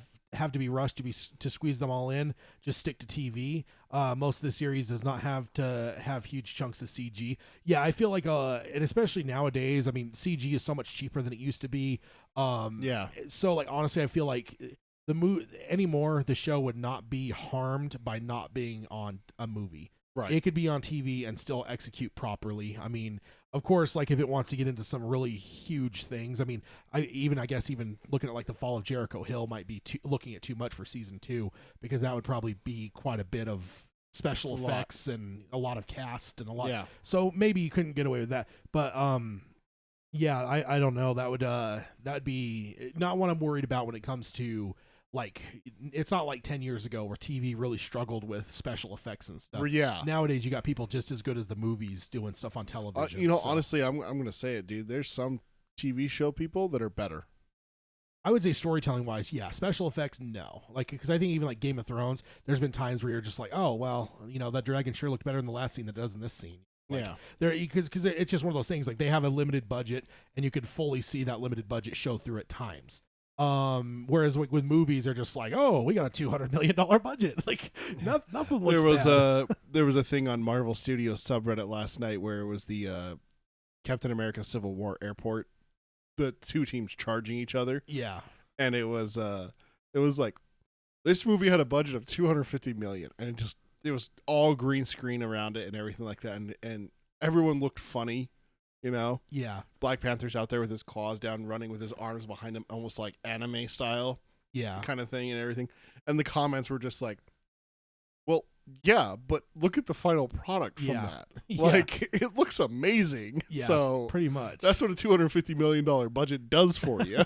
S1: to be rushed to squeeze them all in, just stick to TV. Most of the series does not have to have huge chunks of CG. Yeah, I feel like, and especially nowadays, I mean, CG is so much cheaper than it used to be.
S2: Yeah.
S1: So, like, honestly, I feel like the show would not be harmed by not being on a movie.
S2: Right.
S1: It could be on TV and still execute properly. I mean, of course, like if it wants to get into some really huge things, I mean, I guess even looking at like the Fall of Jericho Hill might be looking at too much for season 2, because that would probably be quite a bit of special effects and a lot of cast and a lot.
S2: Yeah.
S1: So maybe you couldn't get away with that, but yeah, I don't know. That'd be not what I'm worried about when it comes to. Like, it's not like 10 years ago where TV really struggled with special effects and stuff.
S2: Yeah.
S1: Nowadays, you got people just as good as the movies doing stuff on television.
S2: Honestly, I'm going to say it, dude. There's some TV show people that are better.
S1: I would say storytelling-wise, yeah. Special effects, no. Like, because I think even like Game of Thrones, there's been times where you're just like, oh, well, that dragon sure looked better in the last scene than it does in this scene. Like,
S2: yeah.
S1: Because it's just one of those things. Like, they have a limited budget, and you could fully see that limited budget show through at times. Whereas like with movies, they're just like, oh, we got a $200 million budget. Like nothing looks bad.
S2: There was a thing on Marvel Studios subreddit last night where it was the Captain America Civil War airport, the two teams charging each other.
S1: Yeah,
S2: and it was like this movie had a budget of $250 million, and it was all green screen around it and everything like that, and everyone looked funny.
S1: Yeah.
S2: Black Panther's out there with his claws down, running with his arms behind him, almost like anime style, kind of thing and everything. And the comments were just like, "Well, yeah, but look at the final product from that. Like, it looks amazing."
S1: Yeah,
S2: so
S1: pretty much.
S2: That's what a $250 million budget does for you.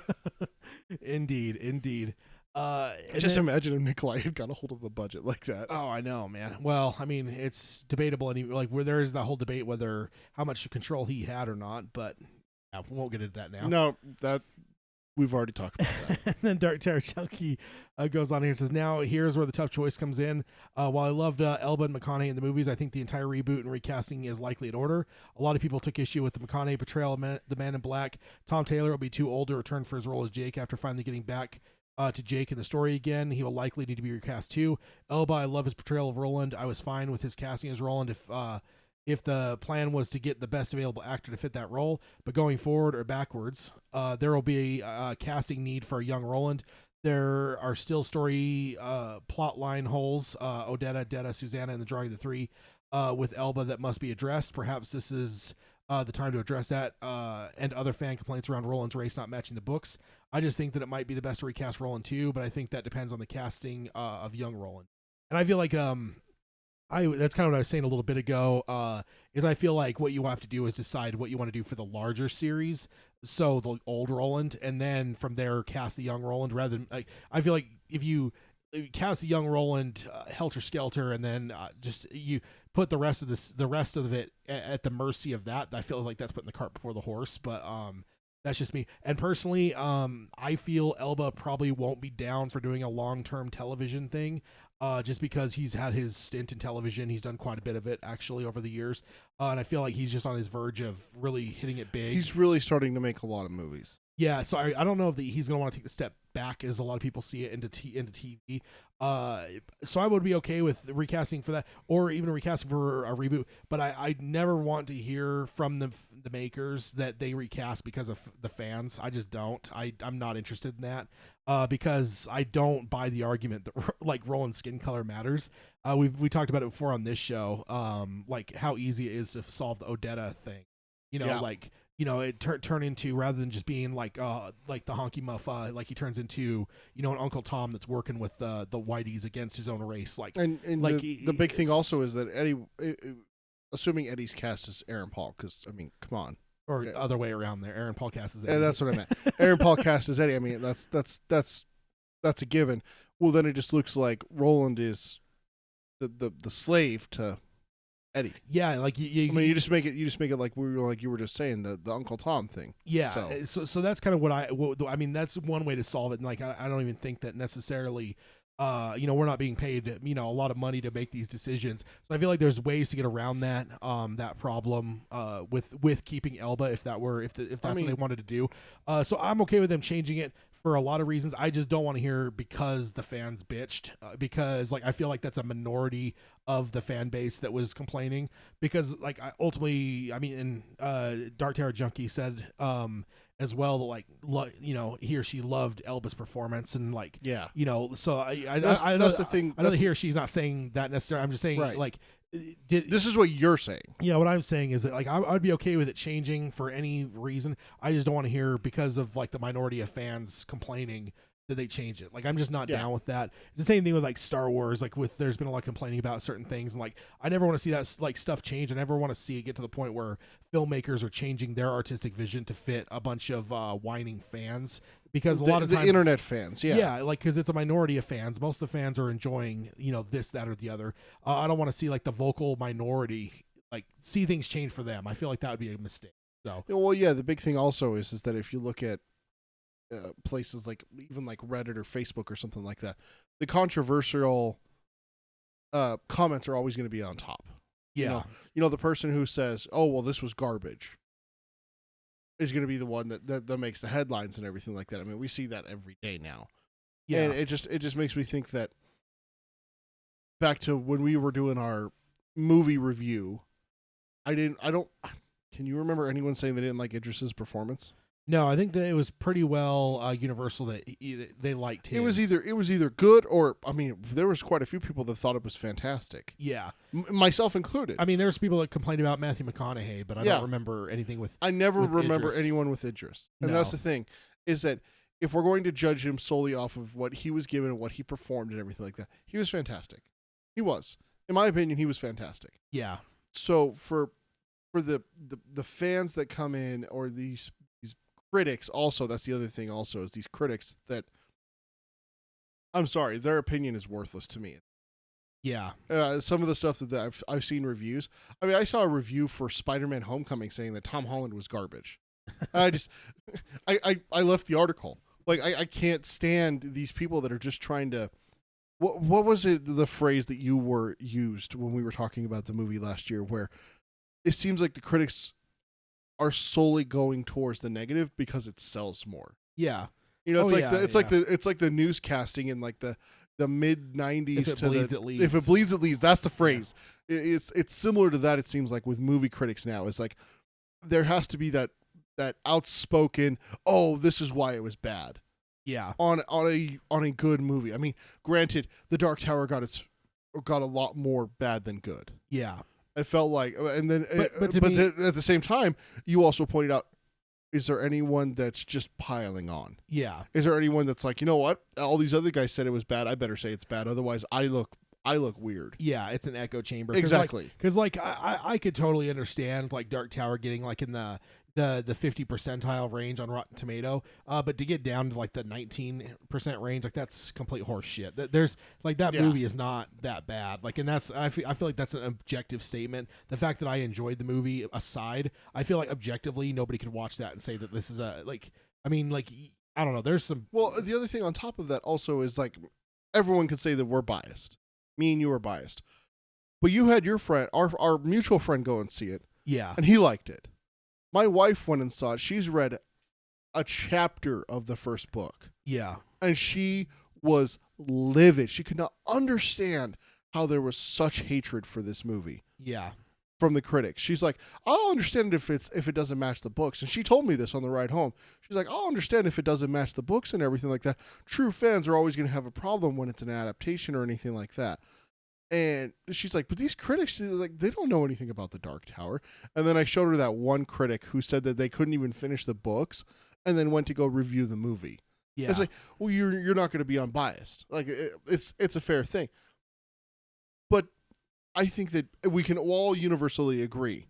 S1: Indeed. And
S2: Just
S1: then,
S2: imagine if Nikolai had got a hold of a budget like that.
S1: oh, I know, man. Well, I mean, it's debatable, and like where there is that whole debate whether how much control he had or not. But yeah, we won't get into that now.
S2: No, that we've already talked about that.
S1: And then Dark Terror Junkie goes on here and says, now here's where the tough choice comes in. While I loved Elba and McConaughey in the movies, I think the entire reboot and recasting is likely in order. A lot of people took issue with the McConaughey portrayal of the Man in Black. Tom Taylor will be too old to return for his role as Jake after finally getting back to Jake in the story again. He will likely need to be recast too. Elba, I love his portrayal of Roland. I was fine with his casting as Roland if the plan was to get the best available actor to fit that role. But going forward or backwards, there will be a casting need for a young Roland. There are still story plot line holes, Odetta, Detta, Susanna, and the Drawing of the Three with Elba that must be addressed. Perhaps this is the time to address that and other fan complaints around Roland's race not matching the books. I just think that it might be the best to recast Roland too, but I think that depends on the casting of young Roland. And I feel like that's kind of what I was saying a little bit ago, is I feel like what you have to do is decide what you want to do for the larger series. So the old Roland, and then from there cast the young Roland rather than like, I feel like if you cast the young Roland helter skelter, and then just you put the rest of it at the mercy of that, I feel like that's putting the cart before the horse. But that's just me. And personally, I feel Elba probably won't be down for doing a long-term television thing, just because he's had his stint in television. He's done quite a bit of it, actually, over the years. And I feel like he's just on his verge of really hitting it big.
S2: He's really starting to make a lot of movies.
S1: Yeah, so I don't know if he's going to want to take the step back, as a lot of people see it, into TV. So I would be okay with recasting for that, or even recasting for a reboot. But I never want to hear from the makers that they recast because of the fans. I just don't. I'm not interested in that, because I don't buy the argument that like Roland's skin color matters. We talked about it before on this show, like how easy it is to solve the Odetta thing. Like. It turn into, rather than just being like the honky muff, like he turns into, an Uncle Tom that's working with the whiteys against his own race.
S2: And like the big thing also is that Eddie, assuming Eddie's cast is Aaron Paul, because I mean, come on,
S1: or other way around there, Aaron Paul cast is Eddie.
S2: Yeah, that's what I meant. Aaron Paul cast is Eddie. I mean, that's a given. Well, then it just looks like Roland is the slave to Eddie.
S1: Yeah, like
S2: you just make it like you were just saying, the Uncle Tom thing.
S1: Yeah, so that's kind of what I mean. That's one way to solve it. And like I don't even think that necessarily, we're not being paid a lot of money to make these decisions. So I feel like there's ways to get around that problem with keeping Elba if that's what they wanted to do. So I'm okay with them changing it for a lot of reasons. I just don't want to hear because the fans bitched, because like I feel like that's a minority of the fan base that was complaining, because like ultimately, I mean, and Dark Terror Junkie said as well that like he or she loved Elba's performance, and like so that's the thing. I know that he or she's not saying that necessarily. I'm just saying like.
S2: This is what you're saying.
S1: Yeah, what I'm saying is that like I'd be okay with it changing for any reason. I just don't want to hear because of like the minority of fans complaining that they change it. Like I'm just not down with that. It's the same thing with like Star Wars. Like there's been a lot of complaining about certain things, and like I never want to see that like stuff change. I never want to see it get to the point where filmmakers are changing their artistic vision to fit a bunch of whining fans. Because a lot of times,
S2: the internet fans,
S1: like because it's a minority of fans. Most of the fans are enjoying, this, that, or the other. I don't want to see like the vocal minority like see things change for them. I feel like that would be a mistake. So,
S2: well, yeah. The big thing also is that if you look at places like even like Reddit or Facebook or something like that, the controversial comments are always going to be on top.
S1: Yeah,
S2: the person who says, "Oh, well, this was garbage," is going to be the one that makes the headlines and everything like that. I mean, we see that every day now. Yeah. And it just makes me think that back to when we were doing our movie review, can you remember anyone saying they didn't like Idris's performance?
S1: No, I think that it was pretty well universal that they liked his.
S2: It was either good or, I mean, there was quite a few people that thought it was fantastic.
S1: Yeah.
S2: Myself included.
S1: I mean, there's people that complained about Matthew McConaughey, but I don't remember anything with
S2: I never remember
S1: Idris.
S2: anyone with Idris. And that's the thing, is that if we're going to judge him solely off of what he was given and what he performed and everything like that, he was fantastic. He was. In my opinion, he was fantastic.
S1: Yeah.
S2: So for the fans that come in, or these critics also, that's the other thing also, is these critics that I'm sorry, their opinion is worthless to me.
S1: Yeah.
S2: Some of the stuff that I've seen reviews. I mean, I saw a review for Spider-Man: Homecoming saying that Tom Holland was garbage. I just, I left the article. Like, I can't stand these people that are just trying to. What was it? The phrase that you were used when we were talking about the movie last year, where it seems like the critics are solely going towards the negative because it sells more.
S1: Yeah.
S2: You know, it's
S1: yeah.
S2: like the newscasting in like the mid '90s
S1: If it
S2: to
S1: bleeds,
S2: the
S1: it leads.
S2: if it bleeds, it leads. That's the phrase. It's similar to that. It seems like with movie critics now, it's like there has to be that outspoken, oh, this is why it was bad.
S1: Yeah.
S2: On a good movie. I mean, granted, The Dark Tower got a lot more bad than good.
S1: Yeah.
S2: It felt like, and then,
S1: but
S2: at the same time, you also pointed out, is there anyone that's just piling on?
S1: Yeah.
S2: Is there anyone that's like, you know what? All these other guys said it was bad. I better say it's bad. Otherwise, I look weird.
S1: Yeah, it's an echo chamber.
S2: Exactly.
S1: Because I could totally understand like Dark Tower getting like in the 50 percentile range on Rotten Tomato, but to get down to like the 19% range, like that's complete horse shit. There's like that movie is not that bad. Like, and that's I feel like that's an objective statement. The fact that I enjoyed the movie aside, I feel like objectively nobody could watch that and say that this is a like. I mean, like I don't know. There's some.
S2: Well, the other thing on top of that also is like everyone could say that we're biased. Me and you are biased, but you had your friend, our mutual friend, go and see it.
S1: Yeah,
S2: and he liked it. My wife went and saw it. She's read a chapter of the first book.
S1: Yeah.
S2: And she was livid. She could not understand how there was such hatred for this movie.
S1: Yeah.
S2: From the critics. She's like, I'll understand it if it doesn't match the books. And she told me this on the ride home. She's like, I'll understand if it doesn't match the books and everything like that. True fans are always going to have a problem when it's an adaptation or anything like that. And she's like, but these critics, like, they don't know anything about the Dark Tower. And then I showed her that one critic who said that they couldn't even finish the books and then went to go review the movie.
S1: Yeah.
S2: It's like, well, you're not going to be unbiased. Like, it's a fair thing. But I think that we can all universally agree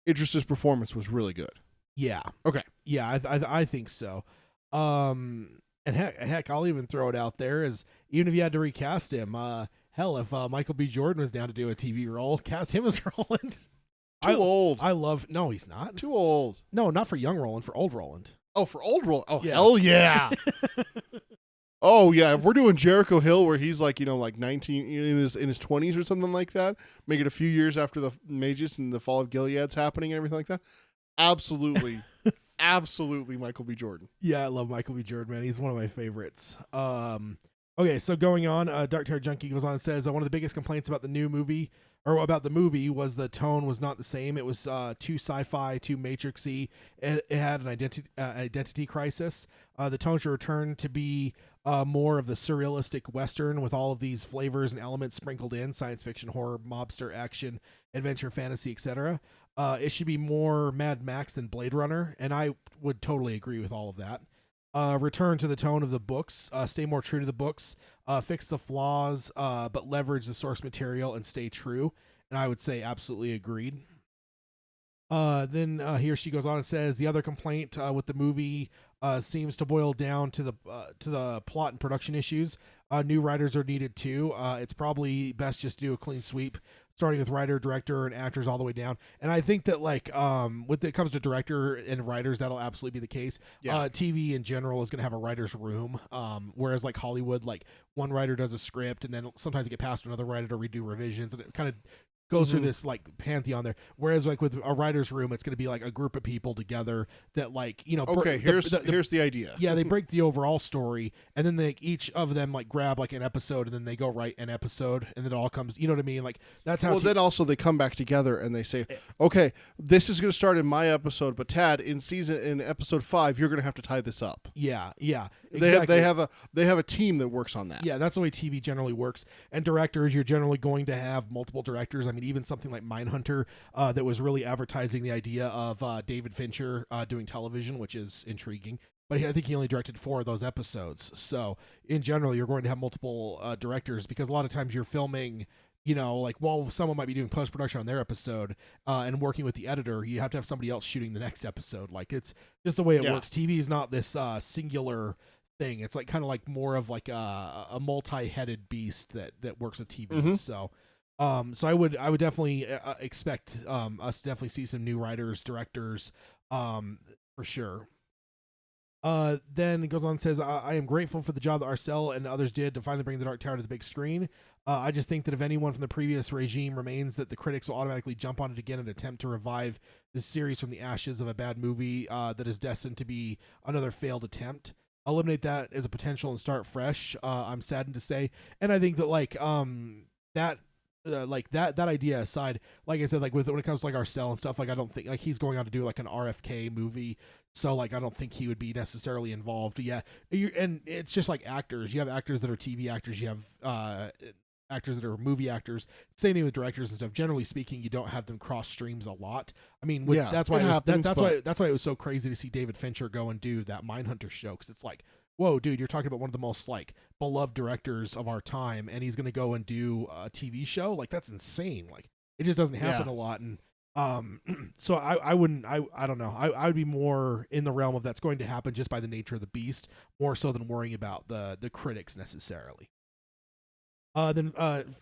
S2: Idris's performance was really good.
S1: Yeah.
S2: Okay.
S1: Yeah, I think so. And heck, I'll even throw it out there as even if you had to recast him, hell, if Michael B. Jordan was down to do a TV role, cast him as Roland.
S2: Too old.
S1: No, he's not.
S2: Too old.
S1: No, not for young Roland, for old Roland.
S2: Oh, for old Roland. Oh,
S1: yeah.
S2: Hell yeah. Oh yeah, if we're doing Jericho Hill where he's like, like 19 in his 20s or something like that, make it a few years after the Magus and the fall of Gilead's happening and everything like that. Absolutely. Absolutely Michael B. Jordan.
S1: Yeah, I love Michael B. Jordan, man. He's one of my favorites. Okay, so going on, Dark Tower Junkie goes on and says, one of the biggest complaints about the movie was the tone was not the same. It was too sci-fi, too matrixy. It had an identity crisis. The tone should return to be more of the surrealistic Western with all of these flavors and elements sprinkled in: science fiction, horror, mobster, action, adventure, fantasy, etc. It should be more Mad Max than Blade Runner, and I would totally agree with all of that. Return to the tone of the books, stay more true to the books, fix the flaws, but leverage the source material and stay true. And I would say absolutely agreed. Then here she goes on and says the other complaint with the movie seems to boil down to the plot and production issues. New writers are needed too. It's probably best just to do a clean sweep, starting with writer, director, and actors all the way down. And I think that when it comes to director and writers, that'll absolutely be the case.
S2: Yeah.
S1: TV in general is going to have a writer's room, whereas like Hollywood, like one writer does a script and then sometimes it get passed to another writer to redo revisions, and it kind of goes through this like pantheon there. Whereas like with a writer's room, it's going to be like a group of people together that like,
S2: okay, here's the idea.
S1: Yeah, they break the overall story, and then they each of them like grab like an episode, and then they go write an episode, and then it all comes. You know what I mean? Like that's how.
S2: Well, then also they come back together and they say, okay, this is going to start in my episode, but Tad, in episode 5, you're going to have to tie this up.
S1: Yeah, exactly.
S2: They have a team that works on that.
S1: Yeah, that's the way TV generally works. And directors, you're generally going to have multiple directors. I mean, even something like Mindhunter that was really advertising the idea of David Fincher doing television, which is intriguing. But I think he only directed 4 of those episodes. So in general, you're going to have multiple directors because a lot of times you're filming, like while someone might be doing post-production on their episode and working with the editor, you have to have somebody else shooting the next episode. Like it's just the way it works. TV is not this singular thing. It's like kind of like more of like a multi-headed beast that works with TV.
S2: Mhm.
S1: So so I would definitely expect us to definitely see some new writers, directors, for sure. Then it goes on and says, I am grateful for the job that Arcel and others did to finally bring the Dark Tower to the big screen. I just think that if anyone from the previous regime remains, that the critics will automatically jump on it again and attempt to revive this series from the ashes of a bad movie that is destined to be another failed attempt. Eliminate that as a potential and start fresh. I'm saddened to say, and I think that that. That idea aside, like I said, like when it comes to like Arcel and stuff, like I don't think like he's going on to do like an RFK movie, so like I don't think he would be necessarily involved. Yeah, and it's just like actors. You have actors that are TV actors. You have actors that are movie actors. Same thing with directors and stuff. Generally speaking, you don't have them cross streams a lot. I mean, that's why that's why it was so crazy to see David Fincher go and do that Mindhunter show, because it's like, whoa, dude, you're talking about one of the most like beloved directors of our time, and he's gonna go and do a TV show. Like that's insane. Like it just doesn't happen a lot. And so I wouldn't, I don't know. I would be more in the realm of that's going to happen just by the nature of the beast, more so than worrying about the critics necessarily. Then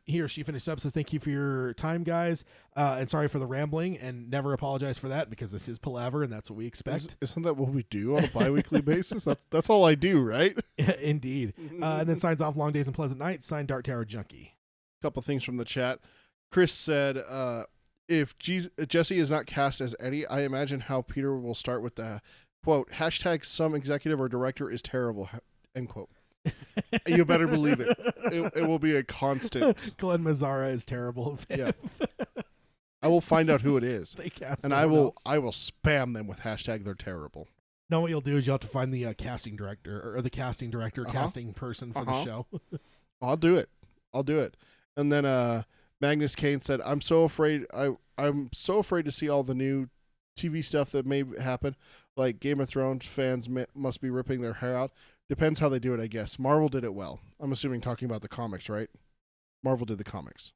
S1: he or she finished up, says, thank you for your time, guys, and sorry for the rambling, and never apologize for that, because this is Palaver and that's what we expect.
S2: Isn't that what we do on a bi-weekly basis? That's all I do, right?
S1: Indeed. And then signs off, long days and pleasant nights, signed Dark Tower Junkie.
S2: Couple things from the chat. Chris said, if Jesse is not cast as Eddie, I imagine how Peter will start with the quote, hashtag some executive or director is terrible, end quote. You better believe it. It will be a constant.
S1: Glenn Mazzara is terrible.
S2: Yeah. I will find out who it is.
S1: They cast
S2: and I will spam them with hashtag they're terrible.
S1: Now what you'll do is you'll have to find the casting director or the casting director, casting person for the show.
S2: I'll do it. And then Magnus Kane said, I'm so afraid to see all the new TV stuff that may happen. Like Game of Thrones fans must be ripping their hair out. Depends how they do it, I guess. Marvel did it well. I'm assuming talking about the comics, right? Marvel did the comics.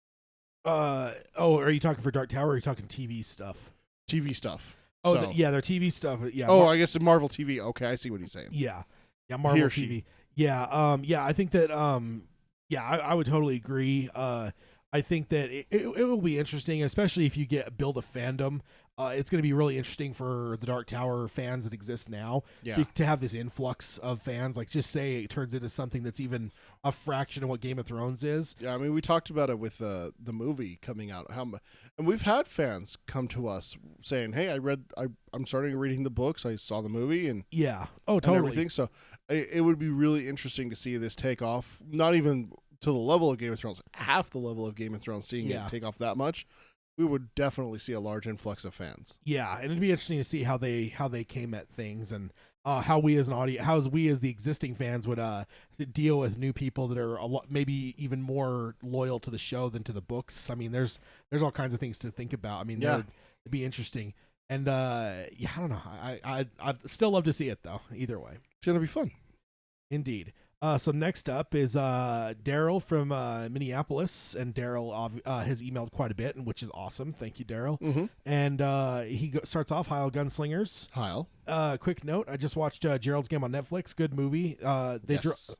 S1: Are you talking for Dark Tower, or are you talking TV stuff?
S2: TV stuff.
S1: Oh, so. Their TV stuff. Yeah.
S2: Oh, I guess the Marvel TV. Okay, I see what he's saying.
S1: Yeah, Marvel TV. Yeah, I think that, I would totally agree. I think that it will be interesting, especially if you build a fandom. It's going to be really interesting for the Dark Tower fans that exist now to have this influx of fans. Like, just say it turns into something that's even a fraction of what Game of Thrones is.
S2: Yeah, I mean, we talked about it with the movie coming out. And we've had fans come to us saying, "Hey, I'm starting reading the books. I saw the movie, and
S1: totally."
S2: And everything. So it would be really interesting to see this take off. Not even to the level of Game of Thrones, half the level of Game of Thrones, seeing it take off that much. We would definitely see a large influx of fans.
S1: Yeah, and it'd be interesting to see how they came at things, and how we as an audience, how we as the existing fans would deal with new people that are maybe even more loyal to the show than to the books. I mean, there's all kinds of things to think about. I mean, it'd be interesting, and I don't know. I'd still love to see it though. Either way,
S2: it's gonna be fun.
S1: Indeed. So next up is Daryl from Minneapolis, and Daryl has emailed quite a bit, and which is awesome. Thank you, Daryl.
S2: Mm-hmm.
S1: And he starts off, "Heil Gunslingers."
S2: Heil.
S1: Quick note: I just watched Gerald's Game on Netflix. Good movie.
S2: Yes.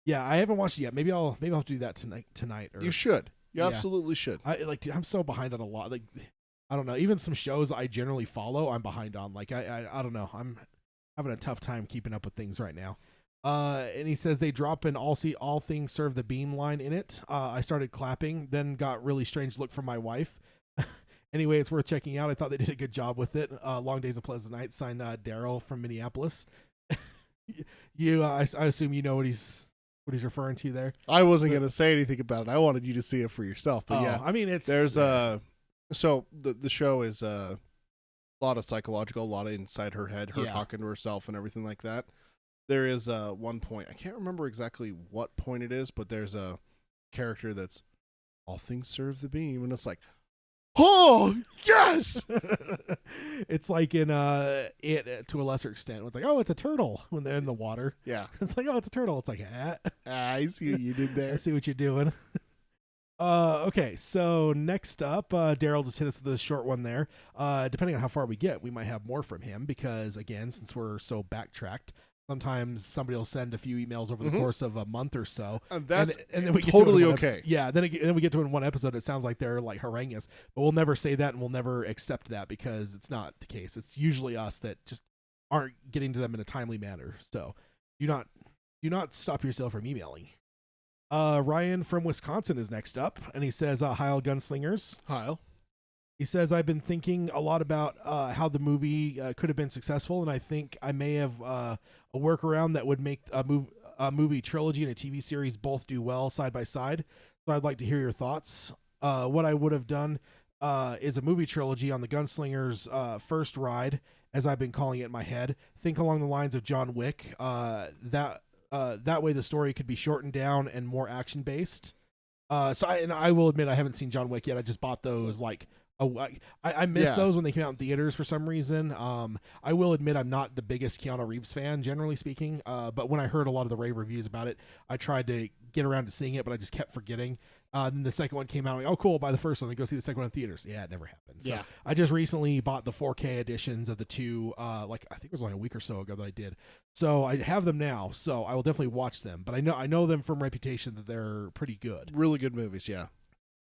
S1: Yeah, I haven't watched it yet. Maybe I'll do that tonight. Or,
S2: you should. You absolutely should.
S1: Dude, I'm so behind on a lot. Like, I don't know. Even some shows I generally follow, I'm behind on. Like, I don't know. I'm having a tough time keeping up with things right now. And he says they drop an all things serve the beam line in it. I started clapping, then got really strange look from my wife. Anyway, it's worth checking out. I thought they did a good job with it. Long days and pleasant nights. Signed Daryl from Minneapolis. I assume you know what he's referring to there.
S2: I wasn't going to say anything about it. I wanted you to see it for yourself. But
S1: I mean,
S2: there's so the show is a lot of psychological, a lot of inside her head, her talking to herself and everything like that. There is one point, I can't remember exactly what point it is, but there's a character that's all things serve the beam, and it's like, oh yes.
S1: It's like in it to a lesser extent. It's like, oh, it's a turtle when they're in the water.
S2: Yeah,
S1: it's like, oh, it's a turtle. It's like,
S2: I see what you did there.
S1: I see what you're doing. Okay, so next up, Daryl just hit us with a short one there. Depending on how far we get, we might have more from him because, again, since we're so backtracked. Sometimes somebody will send a few emails over the course of a month or so,
S2: and that's
S1: and then we
S2: totally
S1: get
S2: okay.
S1: then we get to in one episode. It sounds like they're like haranguing us, but we'll never say that, and we'll never accept that because it's not the case. It's usually us that just aren't getting to them in a timely manner. So do not stop yourself from emailing. Ryan from Wisconsin is next up, and he says, "Hi, all gunslingers."
S2: Hi.
S1: He says, I've been thinking a lot about how the movie could have been successful, and I think I may have a workaround that would make a movie trilogy and a TV series both do well side by side. So I'd like to hear your thoughts. What I would have done is a movie trilogy on the Gunslinger's first ride, as I've been calling it in my head. Think along the lines of John Wick. That way the story could be shortened down and more action-based. I will admit I haven't seen John Wick yet. I just bought those I missed those when they came out in theaters for some reason. I will admit I'm not the biggest Keanu Reeves fan, generally speaking. But when I heard a lot of the rave reviews about it, I tried to get around to seeing it, but I just kept forgetting. Then the second one came out. I'm like, oh, cool, buy the first one. Then go see the second one in theaters. Yeah, it never happened. So I just recently bought the 4K editions of the two. I think it was only a week or so ago that I did. So I have them now. So I will definitely watch them. But I know them from reputation that they're pretty good.
S2: Really good movies, yeah.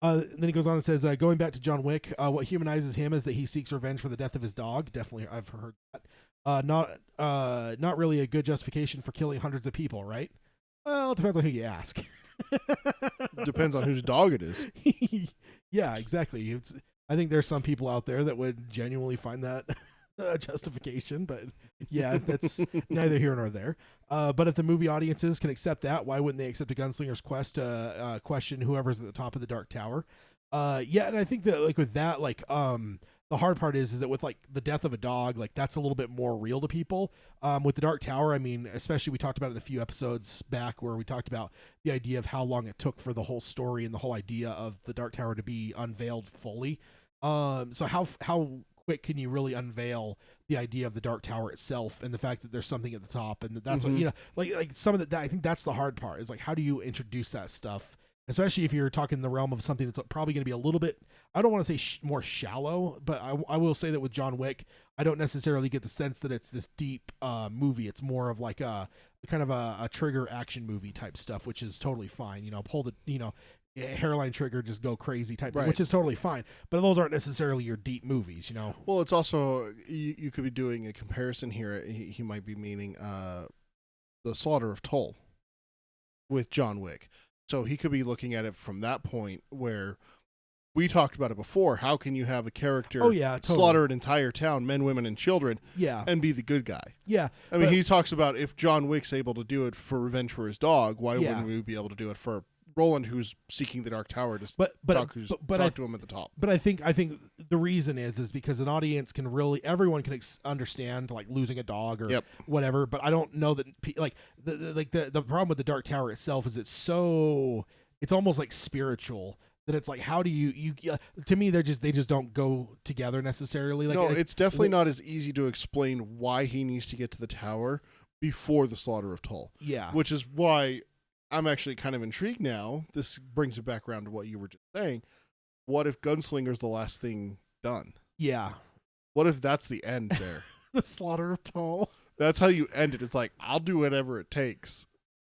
S1: Then he goes on and says, going back to John Wick, what humanizes him is that he seeks revenge for the death of his dog. Definitely, I've heard that. Not really a good justification for killing hundreds of people, right? Well, it depends on who you ask.
S2: Depends on whose dog it is.
S1: Yeah, exactly. I think there's some people out there that would genuinely find that justification, but yeah, that's neither here nor there. But if the movie audiences can accept that, why wouldn't they accept a gunslinger's quest to question whoever's at the top of the Dark Tower? Yeah, and I think that like with that, the hard part is that with like the death of a dog, like that's a little bit more real to people. With the Dark Tower, I mean, especially we talked about it in a few episodes back where we talked about the idea of how long it took for the whole story and the whole idea of the Dark Tower to be unveiled fully. So how quick can you really unveil the idea of the Dark Tower itself and the fact that there's something at the top and that's what, you know, like some of that, I think that's the hard part is like, how do you introduce that stuff? Especially if you're talking in the realm of something that's probably going to be a little bit, I don't want to say more shallow, but I will say that with John Wick, I don't necessarily get the sense that it's this deep movie. It's more of like a kind of a trigger action movie type stuff, which is totally fine. You know, pull the, you know, hairline trigger, just go crazy type thing, which is totally fine. But those aren't necessarily your deep movies, you know?
S2: Well, it's also, you could be doing a comparison here. He might be meaning the Slaughter of Toll with John Wick. So he could be looking at it from that point where we talked about it before. How can you have a character slaughter an entire town, men, women, and children, and be the good guy?
S1: Yeah.
S2: I mean, he talks about if John Wick's able to do it for revenge for his dog, why wouldn't we be able to do it for Roland, who's seeking the Dark Tower, to talk to him at the top?
S1: But I think the reason is because an audience can really, everyone can understand like losing a dog or whatever. But I don't know that the problem with the Dark Tower itself is it's almost like spiritual. That it's like, how do you to me they just don't go together necessarily. Like,
S2: no, it's definitely not as easy to explain why he needs to get to the tower before the Slaughter of Toll. Yeah, which is why I'm actually kind of intrigued now. This brings it back around to what you were just saying. What if Gunslinger's the last thing done? Yeah. What if that's the end there?
S1: The Slaughter of Toll.
S2: That's how you end it. It's like, I'll do whatever it takes.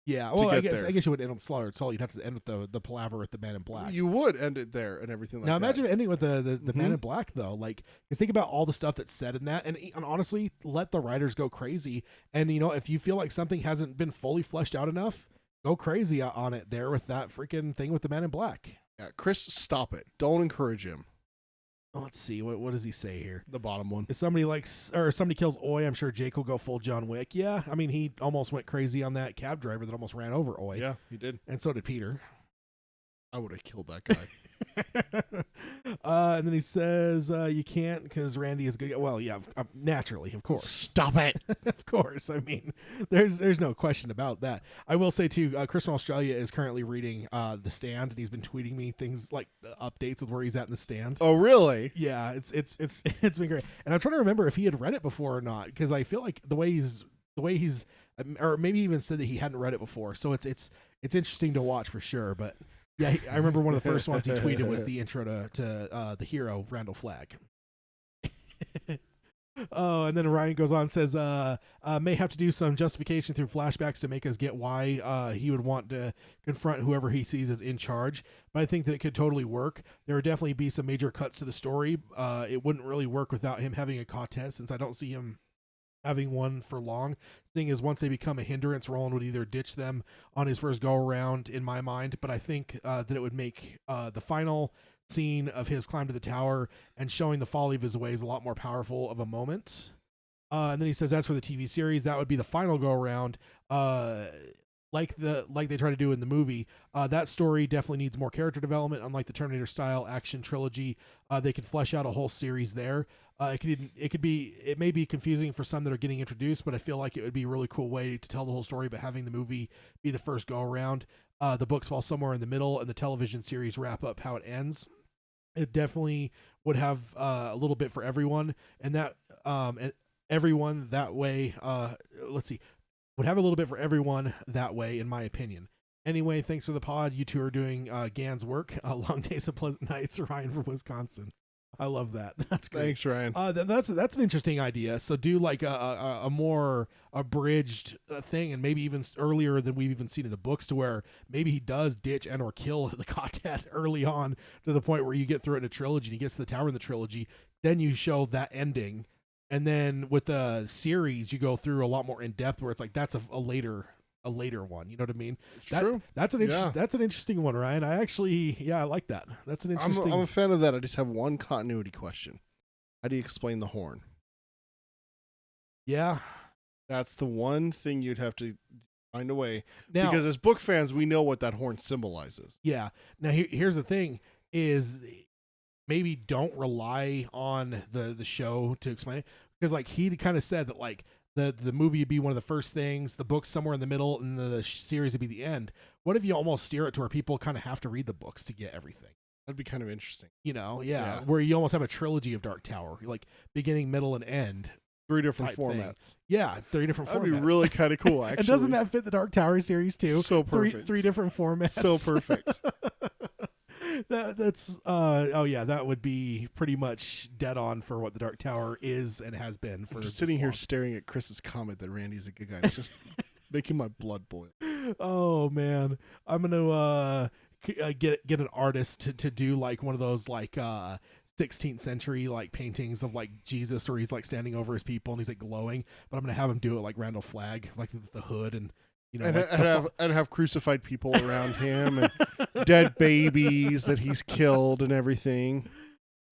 S1: Yeah, well, I guess you would end on Slaughter of Toll. You'd have to end with the palaver with the Man in Black.
S2: You would end it there and everything like
S1: that.
S2: Now
S1: imagine ending with the Man in Black though. Like, just think about all the stuff that's said in that, and honestly, let the writers go crazy. And you know, if you feel like something hasn't been fully fleshed out enough, go crazy on it there with that freaking thing with the Man in Black.
S2: Yeah, Chris, stop it. Don't encourage him.
S1: Let's see. What does he say here?
S2: The bottom one.
S1: If somebody somebody kills Oi, I'm sure Jake will go full John Wick. Yeah, I mean, he almost went crazy on that cab driver that almost ran over Oi.
S2: Yeah, he did.
S1: And so did Peter.
S2: I would have killed that guy.
S1: And then he says, you can't because Randy is good. Well, yeah, naturally, of course.
S2: Stop it.
S1: Of course. I mean, there's no question about that. I will say, too, Chris from Australia is currently reading The Stand, and he's been tweeting me things like updates of where he's at in The Stand.
S2: Oh, really?
S1: Yeah, it's been great. And I'm trying to remember if he had read it before or not, because I feel like the way he's, or maybe even said that he hadn't read it before. So it's interesting to watch for sure, but... Yeah, I remember one of the first ones he tweeted was the intro to the hero, Randall Flagg. Oh, and then Ryan goes on and says, may have to do some justification through flashbacks to make us get why he would want to confront whoever he sees as in charge. But I think that it could totally work. There would definitely be some major cuts to the story. It wouldn't really work without him having a contest, since I don't see him having one for long. Thing is, once they become a hindrance, Roland would either ditch them on his first go around, in my mind. But I think that it would make the final scene of his climb to the tower and showing the folly of his ways a lot more powerful of a moment. And then he says, as for the TV series, that would be the final go around. Like they try to do in the movie, that story definitely needs more character development. Unlike the Terminator style action trilogy, they could flesh out a whole series there. It may be confusing for some that are getting introduced, but I feel like it would be a really cool way to tell the whole story, but having the movie be the first go around. The books fall somewhere in the middle, and the television series wrap up how it ends. It definitely would have a little bit for everyone, and that and everyone that way. Would have a little bit for everyone that way, in my opinion. Anyway, thanks for the pod. You two are doing Gan's work. Long days and pleasant nights. Ryan from Wisconsin. I love that. That's great.
S2: Thanks, Ryan.
S1: That's an interesting idea. So do like a more abridged thing, and maybe even earlier than we've even seen in the books, to where maybe he does ditch and or kill the Cotet early on, to the point where you get through it in a trilogy and he gets to the tower in the trilogy. Then you show that ending, and then with the series you go through a lot more in depth, where it's like that's a later one. You know what I mean?
S2: True.
S1: That's an interesting one, Ryan. I like that. That's an interesting.
S2: I'm a fan of that. I just have one continuity question. How do you explain the horn?
S1: Yeah,
S2: that's the one thing you'd have to find a way.
S1: Now,
S2: because as book fans, we know what that horn symbolizes.
S1: Yeah. Now here's the thing: is maybe don't rely on the show to explain it, because like he kind of said that like. The movie would be one of the first things, the book somewhere in the middle, and the series would be the end. What if you almost steer it to where people kind of have to read the books to get everything?
S2: That'd be kind of interesting.
S1: Yeah. Where you almost have a trilogy of Dark Tower, like beginning, middle, and end.
S2: 3 different formats.
S1: Thing. Yeah, 3 different formats.
S2: That'd be really kind of cool, actually.
S1: And doesn't that fit the Dark Tower series, too?
S2: So perfect.
S1: Three different formats.
S2: So perfect.
S1: That would be pretty much dead on for what the Dark Tower is and has been for.
S2: I'm just sitting here staring at Chris's comment that Randy's a good guy. It's just making my blood boil.
S1: Oh man, I'm gonna get an artist to do like one of those like 16th century like paintings of like Jesus, where he's like standing over his people and he's like glowing. But I'm gonna have him do it like Randall Flagg, like the hood and.
S2: And have crucified people around him and dead babies that he's killed and everything.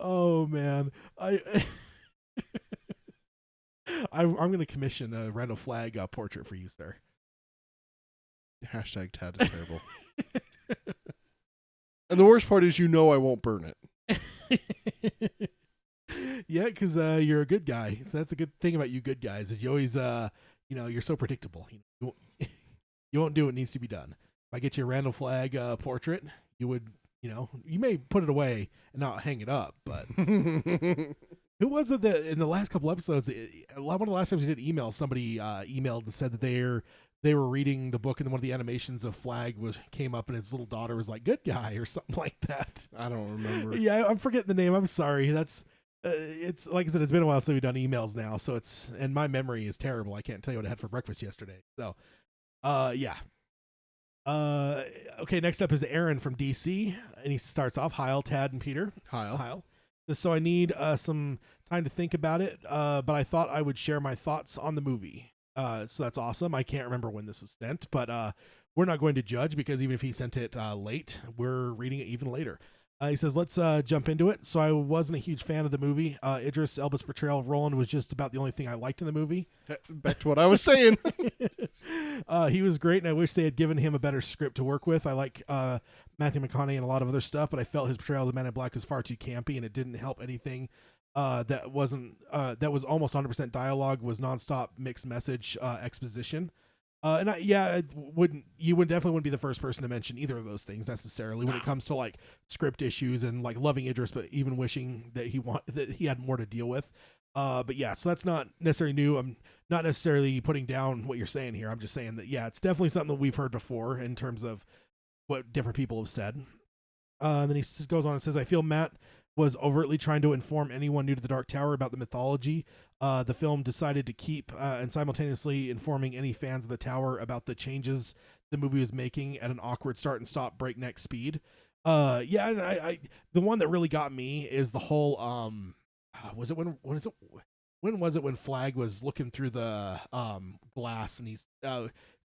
S1: Oh man, I'm going to commission a Randall Flagg portrait for you, sir.
S2: Hashtag Tad is terrible. And the worst part is, I won't burn it.
S1: Yeah, because you're a good guy. So that's a good thing about you good guys, is you always you're so predictable. You won't do what needs to be done. If I get you a Randall Flagg portrait, you would, you may put it away and not hang it up, but who was it that in the last couple episodes, one of the last times we did emails, somebody emailed and said that they were reading the book, and one of the animations of Flagg came up, and his little daughter was like, "Good guy" or something like that.
S2: I don't remember.
S1: Yeah, I'm forgetting the name. I'm sorry. That's it's like I said, it's been a while since we've done emails now, so and my memory is terrible. I can't tell you what I had for breakfast yesterday. So. Yeah. Okay, next up is Aaron from DC, and he starts off, Heil, Tad, and Peter.
S2: Heil.
S1: So I need some time to think about it, but I thought I would share my thoughts on the movie. So that's awesome. I can't remember when this was sent, but we're not going to judge, because even if he sent it late, we're reading it even later. He says, let's jump into it. So I wasn't a huge fan of the movie. Idris Elba's portrayal of Roland was just about the only thing I liked in the movie.
S2: Back to what I was saying.
S1: He was great, and I wish they had given him a better script to work with. I like Matthew McConaughey and a lot of other stuff, but I felt his portrayal of the Man in Black was far too campy, and it didn't help anything. That was almost 100% dialogue, was nonstop mixed message exposition. You definitely wouldn't be the first person to mention either of those things necessarily when it comes to like script issues and like loving Idris, but even wishing that he had more to deal with. But yeah, so that's not necessarily new. I'm not necessarily putting down what you're saying here. I'm just saying that, yeah, it's definitely something that we've heard before in terms of what different people have said. And then he goes on and says, I feel Matt was overtly trying to inform anyone new to the Dark Tower about the mythology. The film decided to keep and simultaneously informing any fans of the Tower about the changes the movie was making at an awkward start and stop breakneck speed. Yeah, and I the one that really got me is the whole was it when was it when Flag was looking through the glass and he's